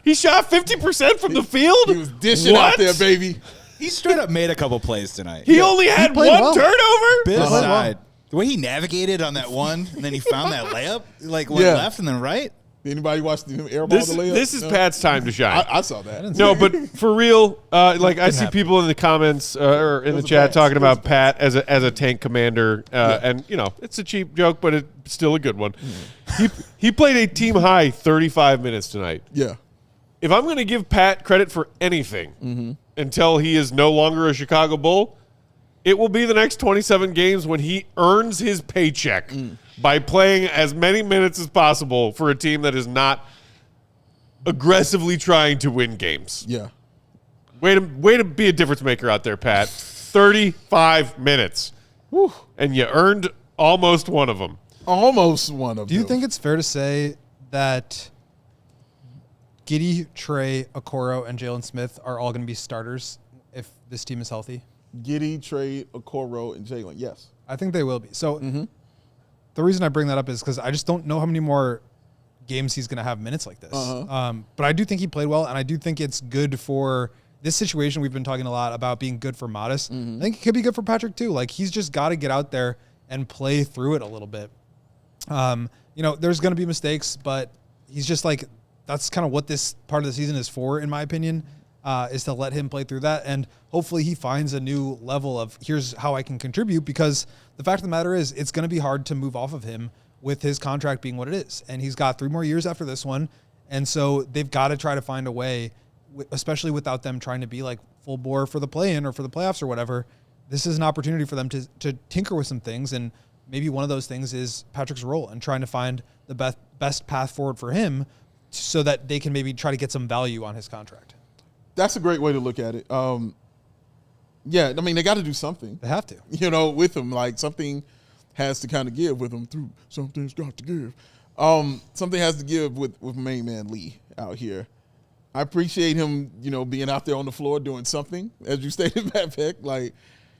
He shot 50% from the field? He was dishing out there, baby. He straight up made a couple plays tonight. He only had one turnover? Bit aside. The way he navigated on that one, and then he found that layup, like went left and then right. Anybody watch him airball This, the layup? this is Pat's time to shine. I saw that. No, but for real, like I see people in the comments or in the chat talking about Pat as a tank commander, and you know it's a cheap joke, but it's still a good one. He played a team high 35 minutes tonight. Yeah. If I'm going to give Pat credit for anything until he is no longer a Chicago Bull, it will be the next 27 games when he earns his paycheck by playing as many minutes as possible for a team that is not aggressively trying to win games. Yeah. Way to be a difference maker out there, Pat. 35 minutes. Whew. And you earned almost one of them. Almost one of them. Do you think it's fair to say that Giddey, Trey, Okoro, and Jalen Smith are all going to be starters if this team is healthy? Giddey, Trey, Okoro, and Jalen? Yes. I think they will be. So the reason I bring that up is because I just don't know how many more games he's going to have minutes like this. But I do think he played well, and I do think it's good for this situation we've been talking a lot about being good for Matas. I think it could be good for Patrick too. Like he's just got to get out there and play through it a little bit. There's going to be mistakes, but he's just like, that's kind of what this part of the season is for, in my opinion, is to let him play through that. And hopefully he finds a new level of here's how I can contribute, because the fact of the matter is it's going to be hard to move off of him with his contract being what it is. And he's got 3 more years after this one. And so they've got to try to find a way, especially without them trying to be like full bore for the play-in or for the playoffs or whatever. This is an opportunity for them to tinker with some things. And maybe one of those things is Patrick's role and trying to find the best path forward for him so that they can maybe try to get some value on his contract. That's a great way to look at it. They got to do something. They have to. With him, like something has to kind of give with him through. Something's got to give. Something has to give with main man Lee out here. I appreciate him, being out there on the floor doing something, as you stated, Matt Peck. Like,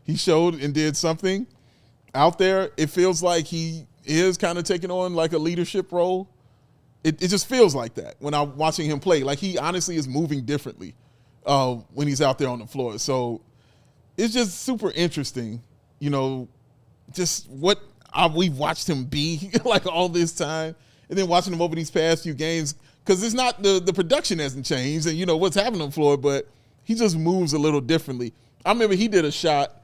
he showed and did something out there. It feels like he is kind of taking on like a leadership role. It just feels like that when I'm watching him play. Like, he honestly is moving differently when he's out there on the floor. So it's just super interesting, just what we've watched him be like all this time, and then watching him over these past few games, because it's not the production hasn't changed and what's happening on the floor, but he just moves a little differently. I remember he did a shot.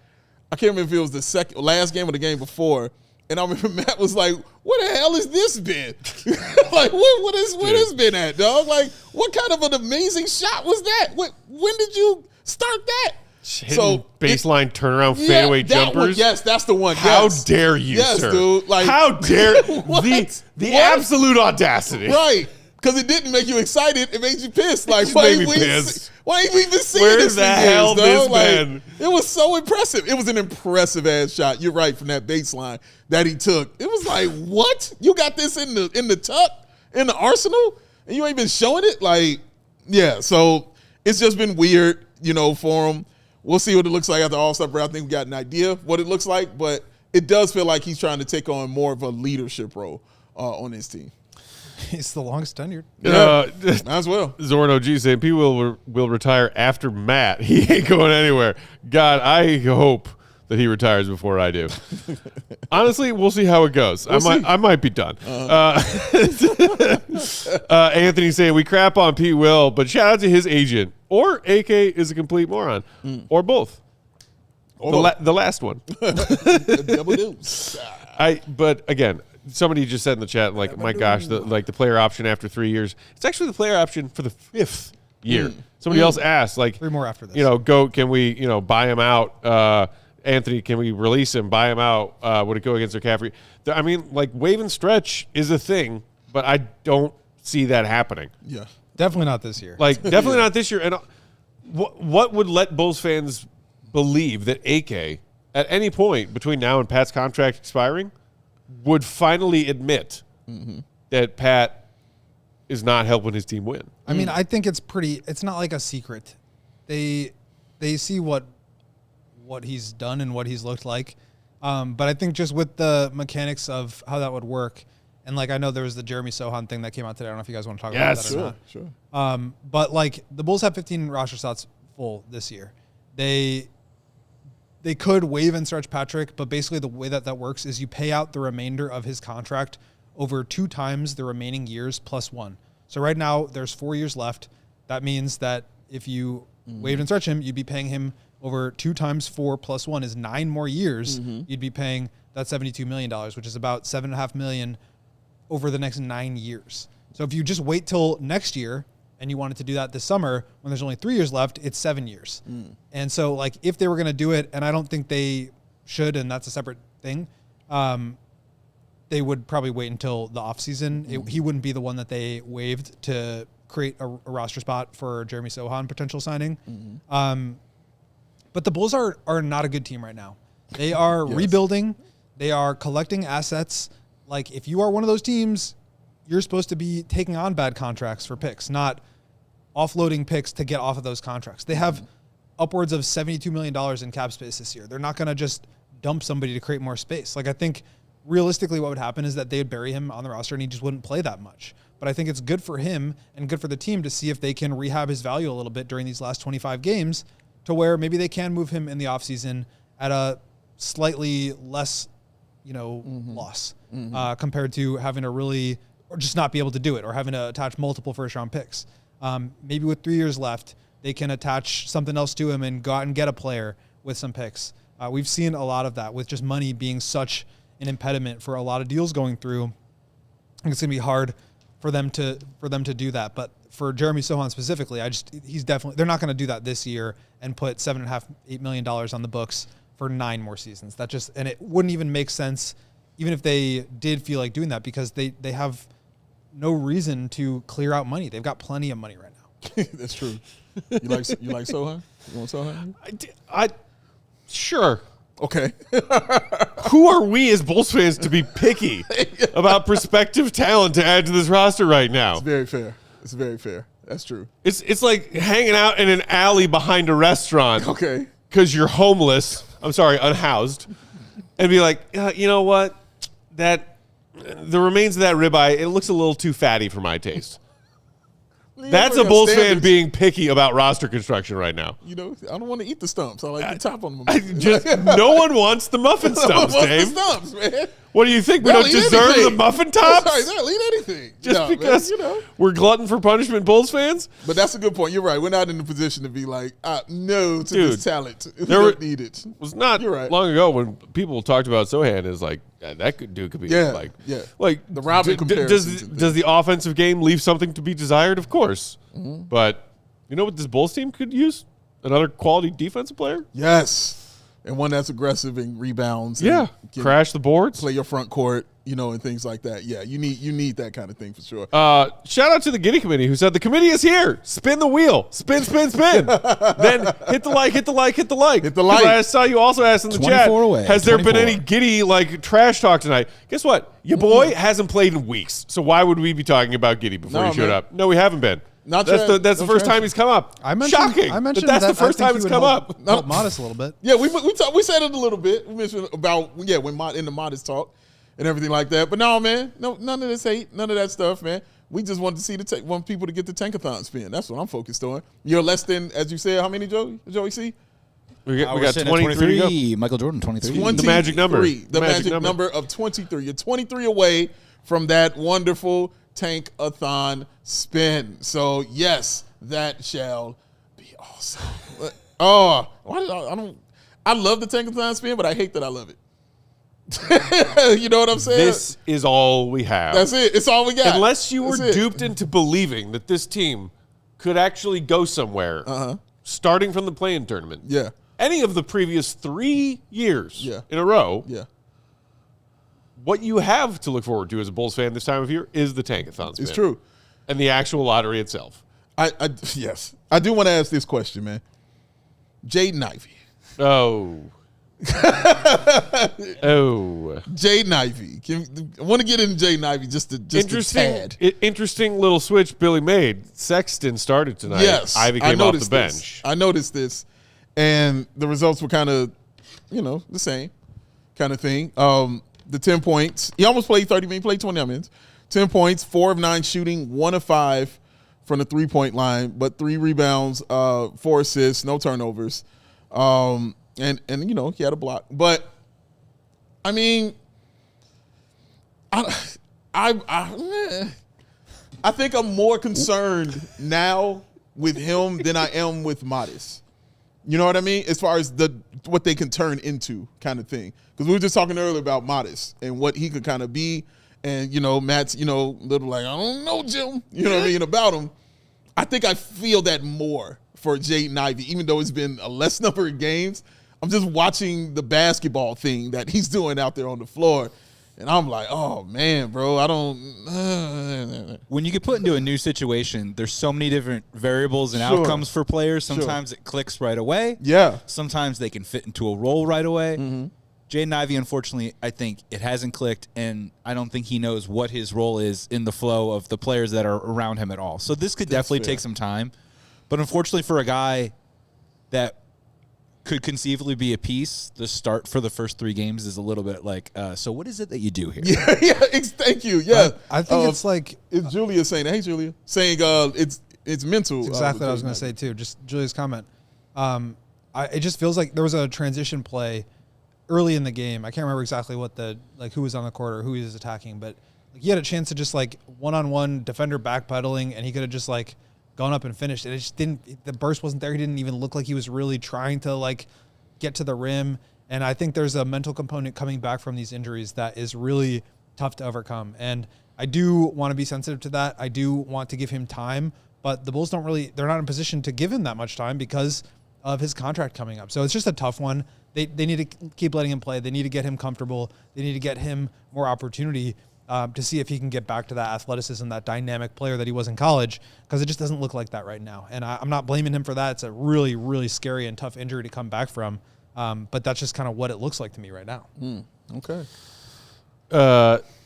I can't remember if it was the last game or the game before, and I remember Matt was like, "Where the hell has this been? Like, where this been at, dog? Like, what kind of an amazing shot was that? When did you start that?" Hitting baseline turnaround fadeaway jumpers. One, yes, that's the one. How yes. dare you, yes, sir? Dude. Like, how dare the absolute audacity? Right. Because it didn't make you excited. It made you pissed. Like, why ain't we even seeing Where's this? Where the hell this been? It was so impressive. It was an impressive ass shot. You're right, from that baseline that he took. It was like, what? You got this in the tuck, in the arsenal, and you ain't been showing it? Like, yeah. So it's just been weird, for him. We'll see what it looks like after All-Star break. I think we got an idea of what it looks like, but it does feel like he's trying to take on more of a leadership role on his team. He's the longest tenured. Might as well. Zoran OG saying P will retire after Matt. He ain't going anywhere. God, I hope that he retires before I do. Honestly, we'll see how it goes. I might be done. Anthony saying we crap on P. Will, but shout out to his agent. Or AK is a complete moron. Or both. The last one. Double deuce. But again, somebody just said in the chat, like, my gosh, the player option after 3 years. It's actually the player option for the 5th year. Somebody else asked, like, 3 more after this. Can we, buy him out? Anthony, can we release him, buy him out? Would it go against McCaffrey? I mean, like, wave and stretch is a thing, but I don't see that happening. Yeah. Definitely not this year. Like, definitely not this year. And what would let Bulls fans believe that AK, at any point between now and Pat's contract expiring, would finally admit that Pat is not helping his team win? I mean, I think it's not like a secret. They see what he's done and what he's looked like. But I think just with the mechanics of how that would work, and like I know there was the Jeremy Sochan thing that came out today. I don't know if you guys want to talk about that or not. Sure. But like the Bulls have 15 roster slots full this year. They could waive and stretch Patrick, but basically the way that works is you pay out the remainder of his contract over 2 times the remaining years plus 1. So right now there's 4 years left. That means that if you waived and stretch him, you'd be paying him over 2 times 4 plus 1 is 9 more years. You'd be paying that $72 million, which is about $7.5 million over the next 9 years. So if you just wait till next year and you wanted to do that this summer when there's only 3 years left, it's 7 years. And so like if they were going to do it, and I don't think they should, and that's a separate thing, they would probably wait until the offseason. He wouldn't be the one that they waived to create a roster spot for Jeremy Sochan potential signing. But the Bulls are not a good team right now. They are rebuilding. They are collecting assets. Like, if you are one of those teams, you're supposed to be taking on bad contracts for picks, not offloading picks to get off of those contracts. They have upwards of $72 million in cap space this year. They're not going to just dump somebody to create more space. Like, I think realistically what would happen is that they would bury him on the roster and he just wouldn't play that much. But I think it's good for him and good for the team to see if they can rehab his value a little bit during these last 25 games to where maybe they can move him in the offseason at a slightly less, loss compared to having to really or just not be able to do it or having to attach multiple first-round picks. Maybe with 3 years left, they can attach something else to him and go out and get a player with some picks. We've seen a lot of that with just money being such an impediment for a lot of deals going through. I think it's going to be hard for them to do that. But for Jeremy Sochan specifically, they're not going to do that this year and put $7.5-8 million on the books for 9 more seasons. And it wouldn't even make sense even if they did feel like doing that because they have no reason to clear out money. They've got plenty of money right now. That's true. You like Sochan? You want Sochan? Sure. Okay. Who are we as Bulls fans to be picky about prospective talent to add to this roster right now? It's very fair. It's very fair. That's true. It's like hanging out in an alley behind a restaurant. Okay. Because you're homeless. I'm sorry, unhoused. And be like, you know what? The remains of that ribeye, it looks a little too fatty for my taste. That's a Bulls fan being picky about roster construction right now. I don't want to eat the stumps. I like the top on them. No one wants the muffin stumps, Dave. The stumps, man. What do you think? We don't deserve the muffin tops? Sorry, they'll eat anything. Just because we're glutton for punishment Bulls fans? But that's a good point. You're right. We're not in the position to be like, no to this talent. We don't need it. It was not long ago when people talked about Sochan as like, that dude could be like the Robin comparison. Does the offensive game leave something to be desired? Of course. Mm-hmm. But you know what this Bulls team could use? Another quality defensive player? Yes. And one that's aggressive and rebounds. Yeah. Crash the boards. Play your front court, and things like that. Yeah, you need that kind of thing for sure. Shout out to the Giddy Committee who said the committee is here. Spin the wheel. Spin, spin, spin. Then hit the like. Hit the like. I saw you also asked in the chat, has there been any Giddy trash talk tonight? Guess what? Your boy hasn't played in weeks. So why would we be talking about Giddy before he showed up? No, we haven't been. That's the first time he's come up. Shocking. I mentioned that's the first time it's come up. Help Matas a little bit. Yeah, we said it a little bit. We mentioned about when in the Matas talk and everything like that. But no, man, none of this hate, none of that stuff, man. We just wanted to see want people to get the tankathon spin. That's what I'm focused on. You're less than, as you said, how many, Joey C? We got 23 to go. Michael Jordan, 23. The magic number. The magic number of 23. You're 23 away from that wonderful tankathon spin. So yes, that shall be awesome. I love the tankathon spin, but I hate that I love it. You know what I'm saying? This is all we have. That's it. It's all we got. Unless you were duped into believing that this team could actually go somewhere, starting from the play-in tournament. Yeah. Any of the previous 3 years in a row. Yeah. What you have to look forward to as a Bulls fan this time of year is the tankathon spin. It's true. And the actual lottery itself. Yes. I do want to ask this question, man. Jaden Ivey. Oh. Jaden Ivey. I want to get into Jaden Ivey just a tad. Interesting little switch Billy made. Sexton started tonight. Yes. Ivey came off the bench. I noticed this. And the results were kind of, the same kind of thing. The 10 points. He almost played 30 minutes. He played 29 minutes. 10 points, 4 of 9 shooting, 1 of 5 from the 3-point line, but 3 rebounds, 4 assists, no turnovers. And he had a block. But, I mean, I think I'm more concerned now with him than I am with Matas. You know what I mean? As far as what they can turn into kind of thing. Because we were just talking earlier about Matas and what he could kind of be. And, Matt's, little like, I don't know, Jim. You know what I mean? About him. I think I feel that more for Jaden Ivey, even though it's been a less number of games. I'm just watching the basketball thing that he's doing out there on the floor. And I'm like, oh, man, bro, I don't. When you get put into a new situation, there's so many different variables and outcomes for players. Sometimes it clicks right away. Yeah. Sometimes they can fit into a role right away. Mm-hmm. Jaden Ivey, unfortunately, I think it hasn't clicked, and I don't think he knows what his role is in the flow of the players that are around him at all. So this could definitely take some time. But unfortunately for a guy that could conceivably be a piece. The start for the first 3 games is a little bit like, so what is it that you do here? Yeah, thank you. Yeah. I think it's like it's Julia saying, hey, Julia, saying it's mental. That's exactly what I was going to say, too. Just Julia's comment. It just feels like there was a transition play early in the game. I can't remember exactly what who was on the court or who he was attacking, but he had a chance to just like one-on-one defender backpedaling, and he could have just like gone up and finished. And it just didn't. The burst wasn't there. He didn't even look like he was really trying to like get to the rim. And I think there's a mental component coming back from these injuries that is really tough to overcome. And I do want to be sensitive to that. I do want to give him time, but the Bulls they're not in a position to give him that much time because of his contract coming up. So it's just a tough one. They need to keep letting him play. They need to get him comfortable. They need to get him more opportunity to see if he can get back to that athleticism, that dynamic player that he was in college, because it just doesn't look like that right now. And I'm not blaming him for that. It's a really, really scary and tough injury to come back from. But that's just kind of what it looks like to me right now. Okay.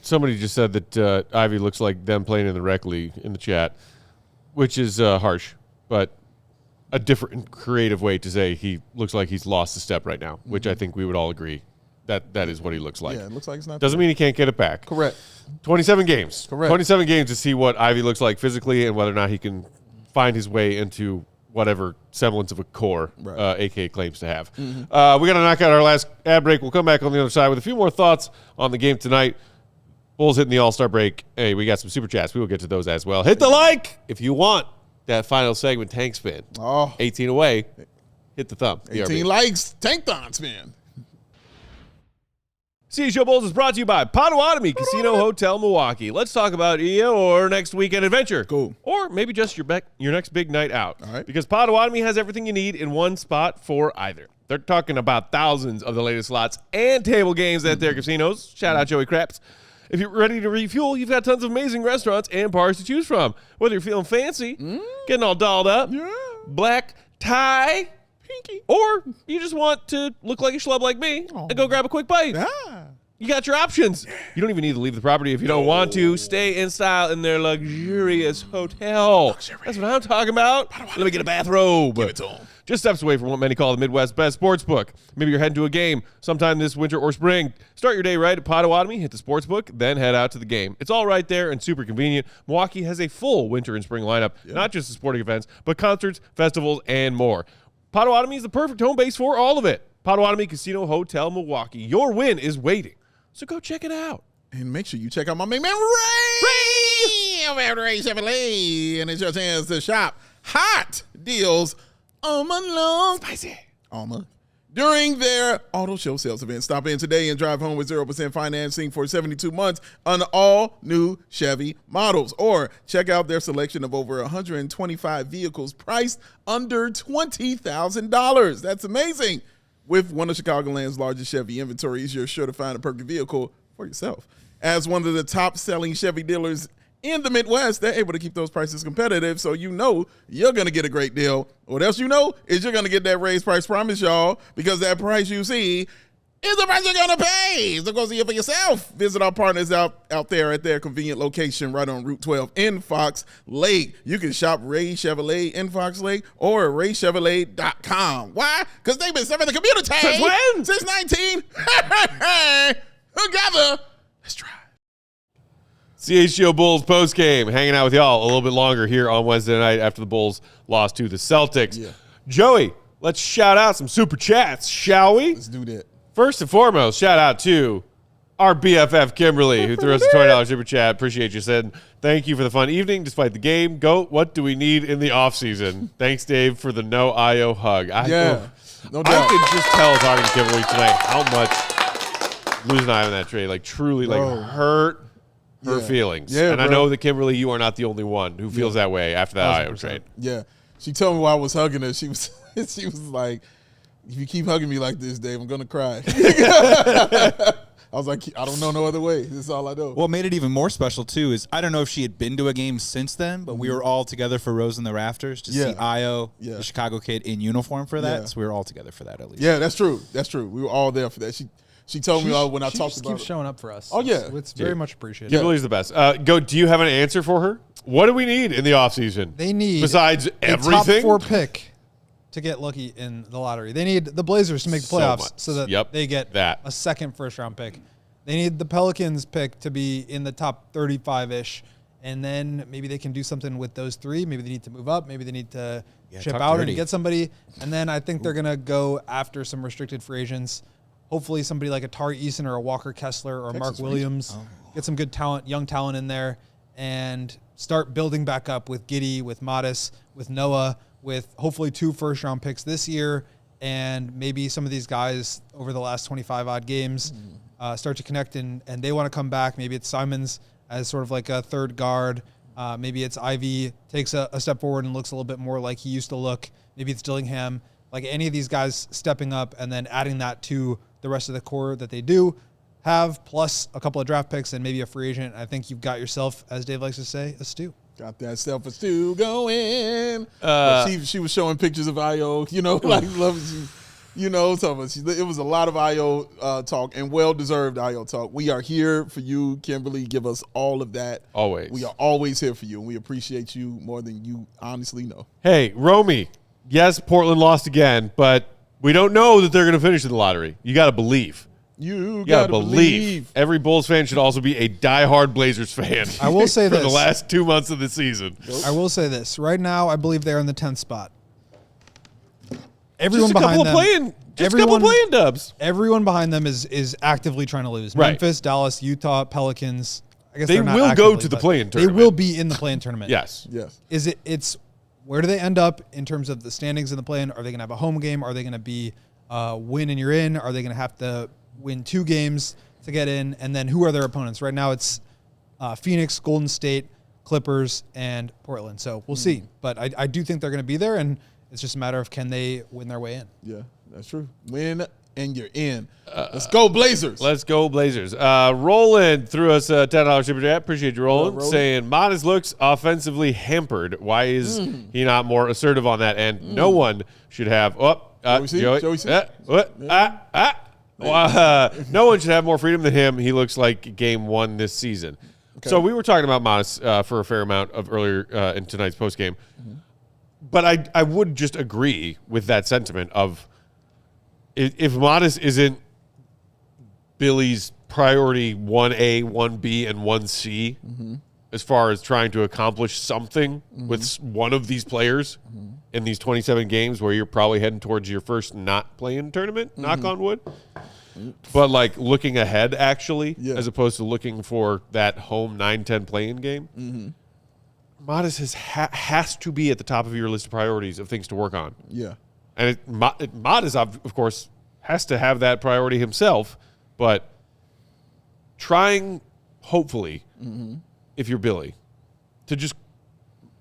Somebody just said that Ivy looks like them playing in the rec league in the chat, which is harsh, but a different creative way to say he looks like he's lost a step right now, which I think we would all agree that is what he looks like. Yeah, it looks like it's not. Doesn't mean he can't get it back. Correct. 27 games. Correct. 27 games to see what Ivy looks like physically and whether or not he can find his way into whatever semblance of a core AK claims to have. We got to knock out our last ad break. We'll come back on the other side with a few more thoughts on the game tonight. Bulls hitting the All-Star break. Hey, we got some super chats. We will get to those as well. Hit the like if you want that final segment tank spin. 18 away. Hit the thumb. 18 likes. Tank thon spin. CHGO Bulls is brought to you by Potawatomi Casino Hotel Milwaukee. Let's talk about your next weekend adventure. Cool. Or maybe just your next big night out. All right. Because Potawatomi has everything you need in one spot for either. They're talking about thousands of the latest slots and table games at their casinos. Shout out Joey Craps. If you're ready to refuel, you've got tons of amazing restaurants and bars to choose from. Whether you're feeling fancy, getting all dolled up, black tie, pinky, or you just want to look like a schlub like me and go grab a quick bite. You got your options. You don't even need to leave the property if you don't want to. Stay in style in their luxurious hotel. That's what I'm talking about. Let me get a bathrobe. Give it to 'em. Just steps away from what many call the Midwest's best sports book. Maybe you're heading to a game sometime this winter or spring. Start your day right at Potawatomi, hit the sports book, then head out to the game. It's all right there and super convenient. Milwaukee has a full winter and spring lineup, not just the sporting events, but concerts, festivals, and more. Potawatomi is the perfect home base for all of it. Potawatomi Casino Hotel Milwaukee. Your win is waiting. So go check it out. And make sure you check out my main man, Ray. I'm Ray Chevrolet. And it's your chance to shop hot deals all month long. Spicy. All month. During their auto show sales event, stop in today and drive home with 0% financing for 72 months on all new Chevy models. Or check out their selection of over 125 vehicles priced under $20,000. That's amazing. With one of Chicagoland's largest Chevy inventories, you're sure to find a perfect vehicle for yourself. As one of the top-selling Chevy dealers in the Midwest, they're able to keep those prices competitive, so you know you're going to get a great deal. What else you know is you're going to get that raised price promise, y'all, because that price you see is the price you're going to pay. So go see it for yourself. Visit our partners out there at their convenient location right on Route 12 in Fox Lake. You can shop Ray Chevrolet in Fox Lake or raychevrolet.com. Why? Because they've been serving the community. Since when? Since 19. Together, let's try. CHGO Bulls postgame, hanging out with y'all a little bit longer here on Wednesday night after the Bulls lost to the Celtics. Yeah. Joey, let's shout out some super chats, shall we? Let's do that. First and foremost, shout out to our BFF Kimberly, who threw us a $20 super chat. Appreciate you, said. Thank you for the fun evening despite the game. Goat, what do we need in the offseason? Thanks, Dave, for the no IO hug. No doubt. I could just tell talking to Kimberly tonight how much losing Io in that trade truly hurt her feelings. Yeah, and I know that, Kimberly, you are not the only one who feels that way after that IO trade. Yeah. She told me while I was hugging her, she was like, if you keep hugging me like this, Dave, I'm going to cry. I was like, I don't know no other way. This is all I know. What made it even more special, too, is I don't know if she had been to a game since then, but we were all together for Rose in the Rafters to see Io, the Chicago kid, in uniform for that. Yeah. So we were all together for that, at least. Yeah, that's true. That's true. We were all there for that. She told me when I talked about it. Keeps showing up for us. Oh, yeah. It's very much appreciated. Kimberly's the best. Do you have an answer for her? What do we need in the offseason? They need besides a everything? top 4 pick to get lucky in the lottery. They need the Blazers to make the playoffs so that they get a second first-round pick. They need the Pelicans pick to be in the top 35-ish, and then maybe they can do something with those three. Maybe they need to move up. Maybe they need to chip out and get somebody. And then I think they're going to go after some restricted free agents. Hopefully somebody like a Tari Eason or a Walker Kessler or Mark Williams. Get some good talent, young talent in there, and start building back up with Giddey, with Matas, with Noah, with hopefully 2 first-round picks this year, and maybe some of these guys over the last 25-odd games start to connect, and they want to come back. Maybe it's Simons as sort of like a third guard. Maybe it's Ivy takes a step forward and looks a little bit more like he used to look. Maybe it's Dillingham. Like any of these guys stepping up and then adding that to the rest of the core that they do have, plus a couple of draft picks and maybe a free agent. I think you've got yourself, as Dave likes to say, a stew. Got that self a stew going. She was showing pictures of IO, like so it was a lot of IO talk and well-deserved IO talk. We are here for you, Kimberly. Give us all of that. Always. We are always here for you, and we appreciate you more than you honestly know. Hey, Romy, yes, Portland lost again, but we don't know that they're going to finish in the lottery. You got to believe. You gotta believe. Every Bulls fan should also be a diehard Blazers fan. I will say for the last 2 months of the season. I will say this. Right now, I believe they're in the 10th spot. Everyone just a behind couple them, of playing dubs. Everyone behind them is actively trying to lose. Right. Memphis, Dallas, Utah, Pelicans. I guess they will go to the play-in tournament. They will be in the play-in tournament. Yes. It's where do they end up in terms of the standings in the play-in? Are they going to have a home game? Are they going to be win and you're in? Are they going to have to win 2 games to get in? And then who are their opponents? Right now it's Phoenix, Golden State, Clippers, and Portland. So we'll see. But I do think they're going to be there, and it's just a matter of can they win their way in. Yeah, that's true. Win and you're in. Let's go Blazers. Let's go Blazers. Roland threw us a $10 super chat. Appreciate you, Roland. Saying, Matas looks offensively hampered. Why is he not more assertive on that end? No one should have. Joey. No one should have more freedom than him. He looks like game 1 this season. Okay. So we were talking about Matas for a fair amount of earlier in tonight's postgame. But I would just agree with that sentiment of if Matas isn't Billy's priority 1A, 1B, and 1C as far as trying to accomplish something with one of these players in these 27 games where you're probably heading towards your first not playing tournament, knock on wood. But like looking ahead actually, as opposed to looking for that home 9-10 play-in game. Matas has to be at the top of your list of priorities of things to work on. Yeah. And Matas, of course, has to have that priority himself, but trying, hopefully, if you're Billy, to just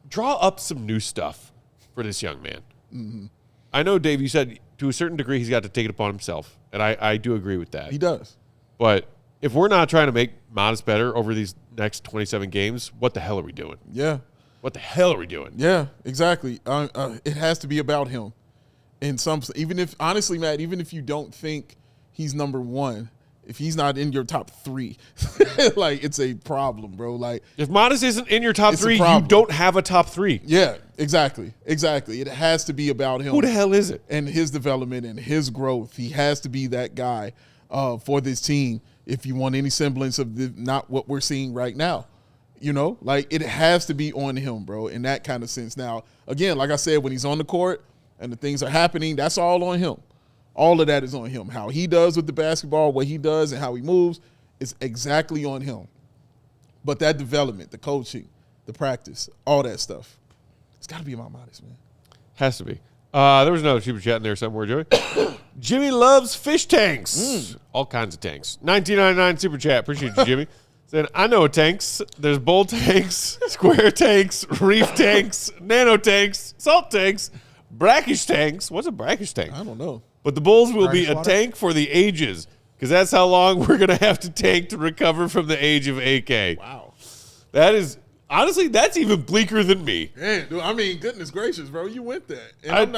draw up some new stuff for this young man. I know, Dave, you said to a certain degree he's got to take it upon himself, and I do agree with that. He does. But if we're not trying to make Matas better over these next 27 games, what the hell are we doing? Yeah. What the hell are we doing? Yeah, exactly. It has to be about him. In some, even if honestly, Matt, even if you don't think he's number 1, if he's not in your top 3, like it's a problem, bro. Like if Matas isn't in your top 3, you don't have a top 3. Yeah, exactly. It has to be about him. Who the hell is it? And his development and his growth. He has to be that guy for this team. If you want any semblance of not what we're seeing right now. Like it has to be on him, bro, in that kind of sense. Now, again, like I said, when he's on the court and the things are happening, that's all on him. All of that is on him. How he does with the basketball, what he does and how he moves is exactly on him. But that development, the coaching, the practice, all that stuff, it's got to be about Matas, man. Has to be. There was another super chat in there somewhere, Joey. Jimmy loves fish tanks. All kinds of tanks. 1999 super chat. Appreciate you, Jimmy. Saying, I know tanks. There's bull tanks, square tanks, reef tanks, nano tanks, salt tanks, brackish tanks. What's a brackish tank? I don't know. But the Bulls will be a tank for the ages because that's how long we're going to have to tank to recover from the age of AK. Wow. That is, honestly, that's even bleaker than me. Man, dude, I mean, goodness gracious, bro. You went there. And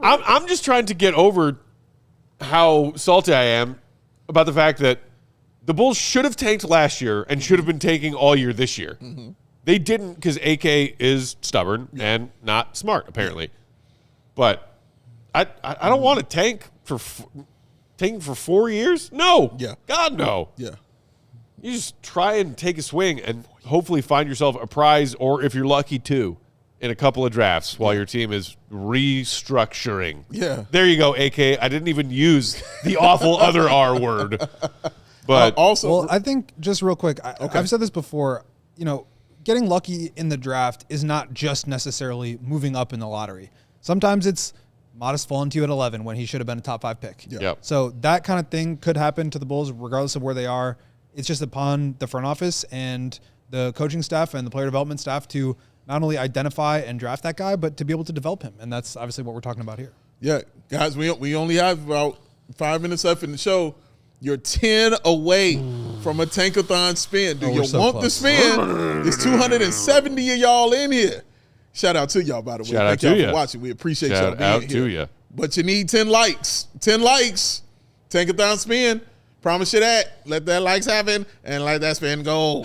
I'm just trying to get over how salty I am about the fact that the Bulls should have tanked last year and should have been tanking all year this year. They didn't because AK is stubborn and not smart, apparently. But I don't want to tank for 4 years. No. Yeah. God, no. Yeah. You just try and take a swing and hopefully find yourself a prize, or if you're lucky, two, in a couple of drafts while your team is restructuring. Yeah. There you go, AK. I didn't even use the awful other R word. But Also, well, I think just real quick, I've said this before, getting lucky in the draft is not just necessarily moving up in the lottery. Sometimes it's Matas falling to you at 11 when he should have been a top 5 pick. Yeah. Yep. So that kind of thing could happen to the Bulls regardless of where they are. It's just upon the front office and the coaching staff and the player development staff to not only identify and draft that guy, but to be able to develop him. And that's obviously what we're talking about here. yeah, guys, we only have about 5 minutes left in the show. You're 10 away from a tankathon spin. Do Oh, you we're so want the close. spin? There's 270 of y'all in here. Shout out to y'all, by the way. Shout out Thank y'all to ya. for watching. We appreciate y'all shout being out here. to you. But you need 10 likes. 10 likes. Tankathon spin. Promise you that. Let that likes happen and let that spin go.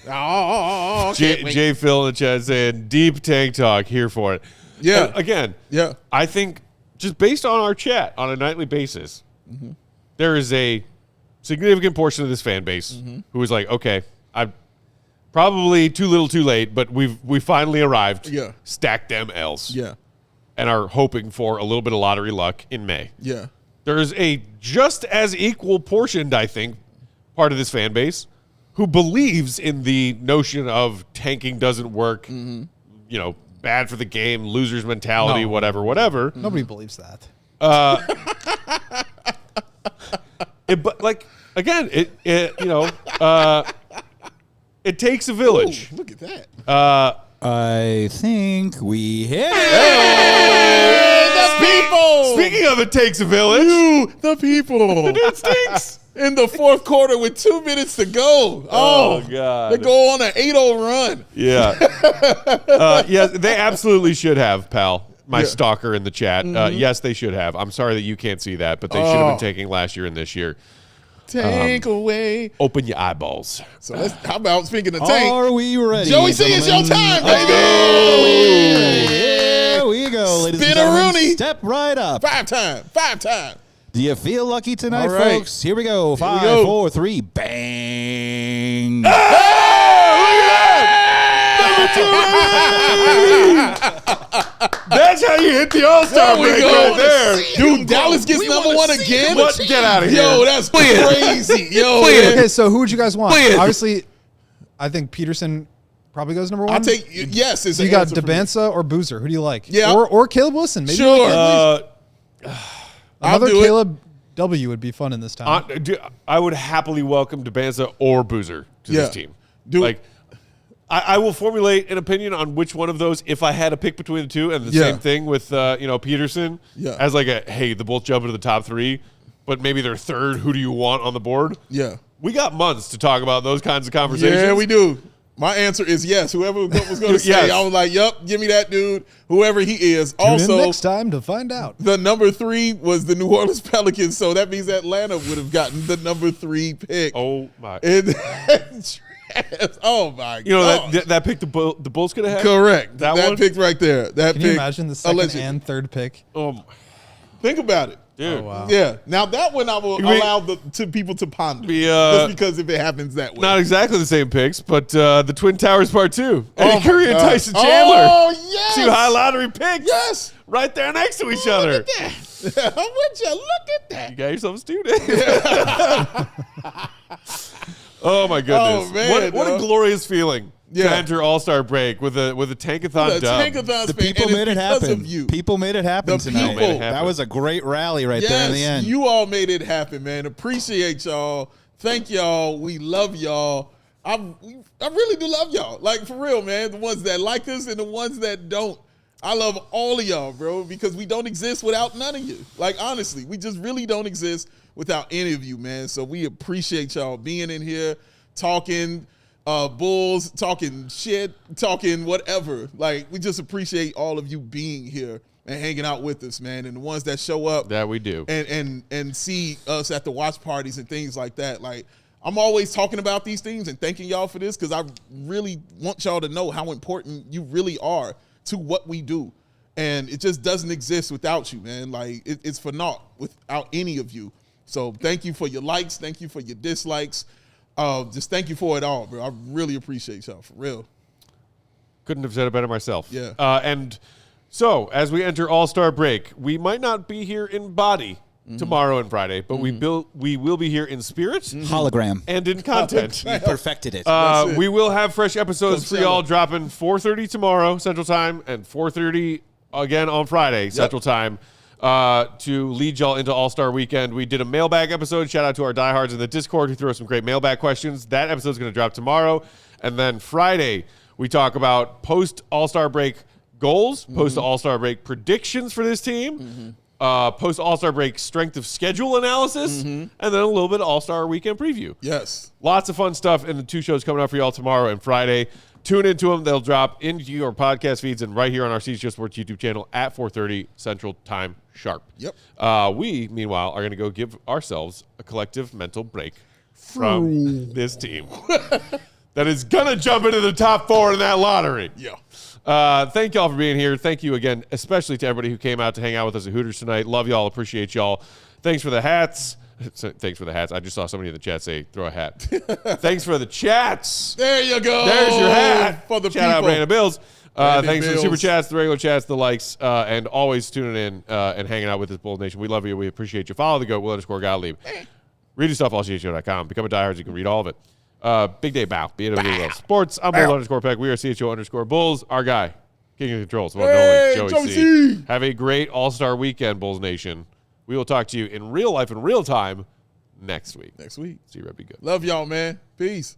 Oh, Jay Phil in the chat saying, deep tank talk, here for it. Yeah. And again, Yeah. I think just based on our chat on a nightly basis, there is a significant portion of this fan base who is like, okay, I'm probably too little too late, but we finally arrived. Yeah. Stack them L's. Yeah. And are hoping for a little bit of lottery luck in May. Yeah. There is a just as equal portioned, I think, part of this fan base who believes in the notion of tanking doesn't work, bad for the game, loser's mentality, No. whatever. Nobody believes that. But like again, it takes a village. Ooh, look at that. I think we hit it. Speaking of it takes a village, The people. dude stinks. In the fourth quarter with 2 minutes to go. Oh, God. They go on an 8-0 run. Yeah. Yes, they absolutely should have, pal. My Yeah. stalker in the chat. Yes, they should have. I'm sorry that you can't see that, but they should have been taking last year and this year. Tank away. Open your eyeballs. So how about speaking of tank? Are we ready? Joey C, it's your gentlemen? time, baby. Here we go, ladies and Spin a gentlemen. Rooney. Step right up. 5 time. Do you feel lucky tonight, All right. folks? Here we go. 5, go. 4, 3, bang. That's how you hit the All-Star There we break go. right there. Dude, Dallas gets number 1 again. What? Get out of here. Yo, that's crazy. Yo, man. Okay, so who would you guys want? Obviously, I think Peterson probably goes number 1. I'll take yes. It's So you an got answer for me. DeBanza or Boozer. Who do you like? Yeah. Or Caleb Wilson. Maybe Sure. another do it. Caleb W would be fun in this time. I would happily welcome DeBanza or Boozer to this team. Dude. I will formulate an opinion on which one of those if I had a pick between the two, and the Yeah. same thing with Peterson as like hey, the Bulls jump into the top 3, but maybe they're third. Who do you want on the board? Yeah. We got months to talk about those kinds of conversations. Yeah, we do. My answer is yes. Whoever was going to say, Yes. I was like, yep, give me that dude, whoever he is. Tune in Also, next time to find out. the number 3 was the New Orleans Pelicans, so that means Atlanta would have gotten the number 3 pick. Oh my! Oh my You know God. that pick the Bulls could have had. Correct. That That one? pick right there. That Can pick. you imagine the second allegedly. and third pick? Think about it. Dude. Oh, wow. Yeah. Now that one I will mean- allow to people to ponder. Yeah. Just because if it happens that way. Not exactly the same picks, but the Twin Towers Part 2. Eddie Curry and Tyson Chandler. Oh yes. 2 high lottery picks. Yes. Right there next to each other. Look at that. Would you look at that? You got yourself a student. Oh my goodness! Oh, man, what a dog. glorious feeling Yeah. to enter All-Star break with a tankathon The dub. Tankathon The spin, people and made it's it because happen. of you. People made it happen The tonight. people. Made it happen. That was a great rally right there in the end. You all made it happen, man. Appreciate y'all. Thank y'all. We love y'all. I really do love y'all. Like, for real, man. The ones that like us and the ones that don't. I love all of y'all, bro, because we don't exist without none of you. Like, honestly, we just really don't exist without any of you, man. So we appreciate y'all being in here, talking Bulls, talking shit, talking whatever. Like, we just appreciate all of you being here and hanging out with us, man. And the ones that show up That we do. and see us at the watch parties and things like that. Like, I'm always talking about these things and thanking y'all for this because I really want y'all to know how important you really are to what we do. And it just doesn't exist without you, man. Like, it's for naught without any of you. So thank you for your likes. Thank you for your dislikes. Just thank you for it all, bro. I really appreciate y'all, for real. Couldn't have said it better myself. Yeah. And so, as we enter All-Star break, we might not be here in body tomorrow and Friday, but we will be here in spirit, hologram, and in content. You perfected it. We will have fresh episodes for y'all dropping 4:30 tomorrow Central Time and 4:30 again on Friday Central Time to lead y'all into All-Star Weekend. We did a mailbag episode. Shout out to our diehards in the Discord who threw us some great mailbag questions. That episode's going to drop tomorrow, and then Friday we talk about post All-Star break goals, post All-Star break predictions for this team. Post All-Star break strength of schedule analysis, and then a little bit of All-Star Weekend preview. Yes. Lots of fun stuff in the 2 shows coming up for y'all tomorrow and Friday. Tune into them. They'll drop into your podcast feeds and right here on our CHGO Sports YouTube channel at 4:30 Central Time sharp. Yep. We, meanwhile, are going to go give ourselves a collective mental break from this team that is going to jump into the top 4 in that lottery. Yeah. Thank y'all for being here. Thank you again, especially to everybody who came out to hang out with us at Hooters tonight. Love y'all. Appreciate y'all. Thanks for the hats. Thanks for the hats. I just saw somebody in the chat say, throw a hat. Thanks for the chats. There you go. There's your hat. For the Shout out Brandon Bills. Thanks for the super Bills. chats, the regular chats, the likes, and always tuning in and hanging out with this Bulls Nation. We love you. We appreciate you. Follow the GOAT, Will_Gottlieb. Read your stuff, allchgo.com. Become a diehard. You can read all of it. Big day bow. BWL Sports. I'm Bull_Peck. We are CHGO_Bulls. Our guy, King of Controls, one and only Joey C. Have a great All-Star Weekend, Bulls Nation. We will talk to you in real life, in real time, next week. See you, Red. Be good. Love y'all, man. Peace.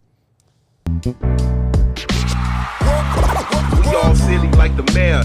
We all silly like the mayor.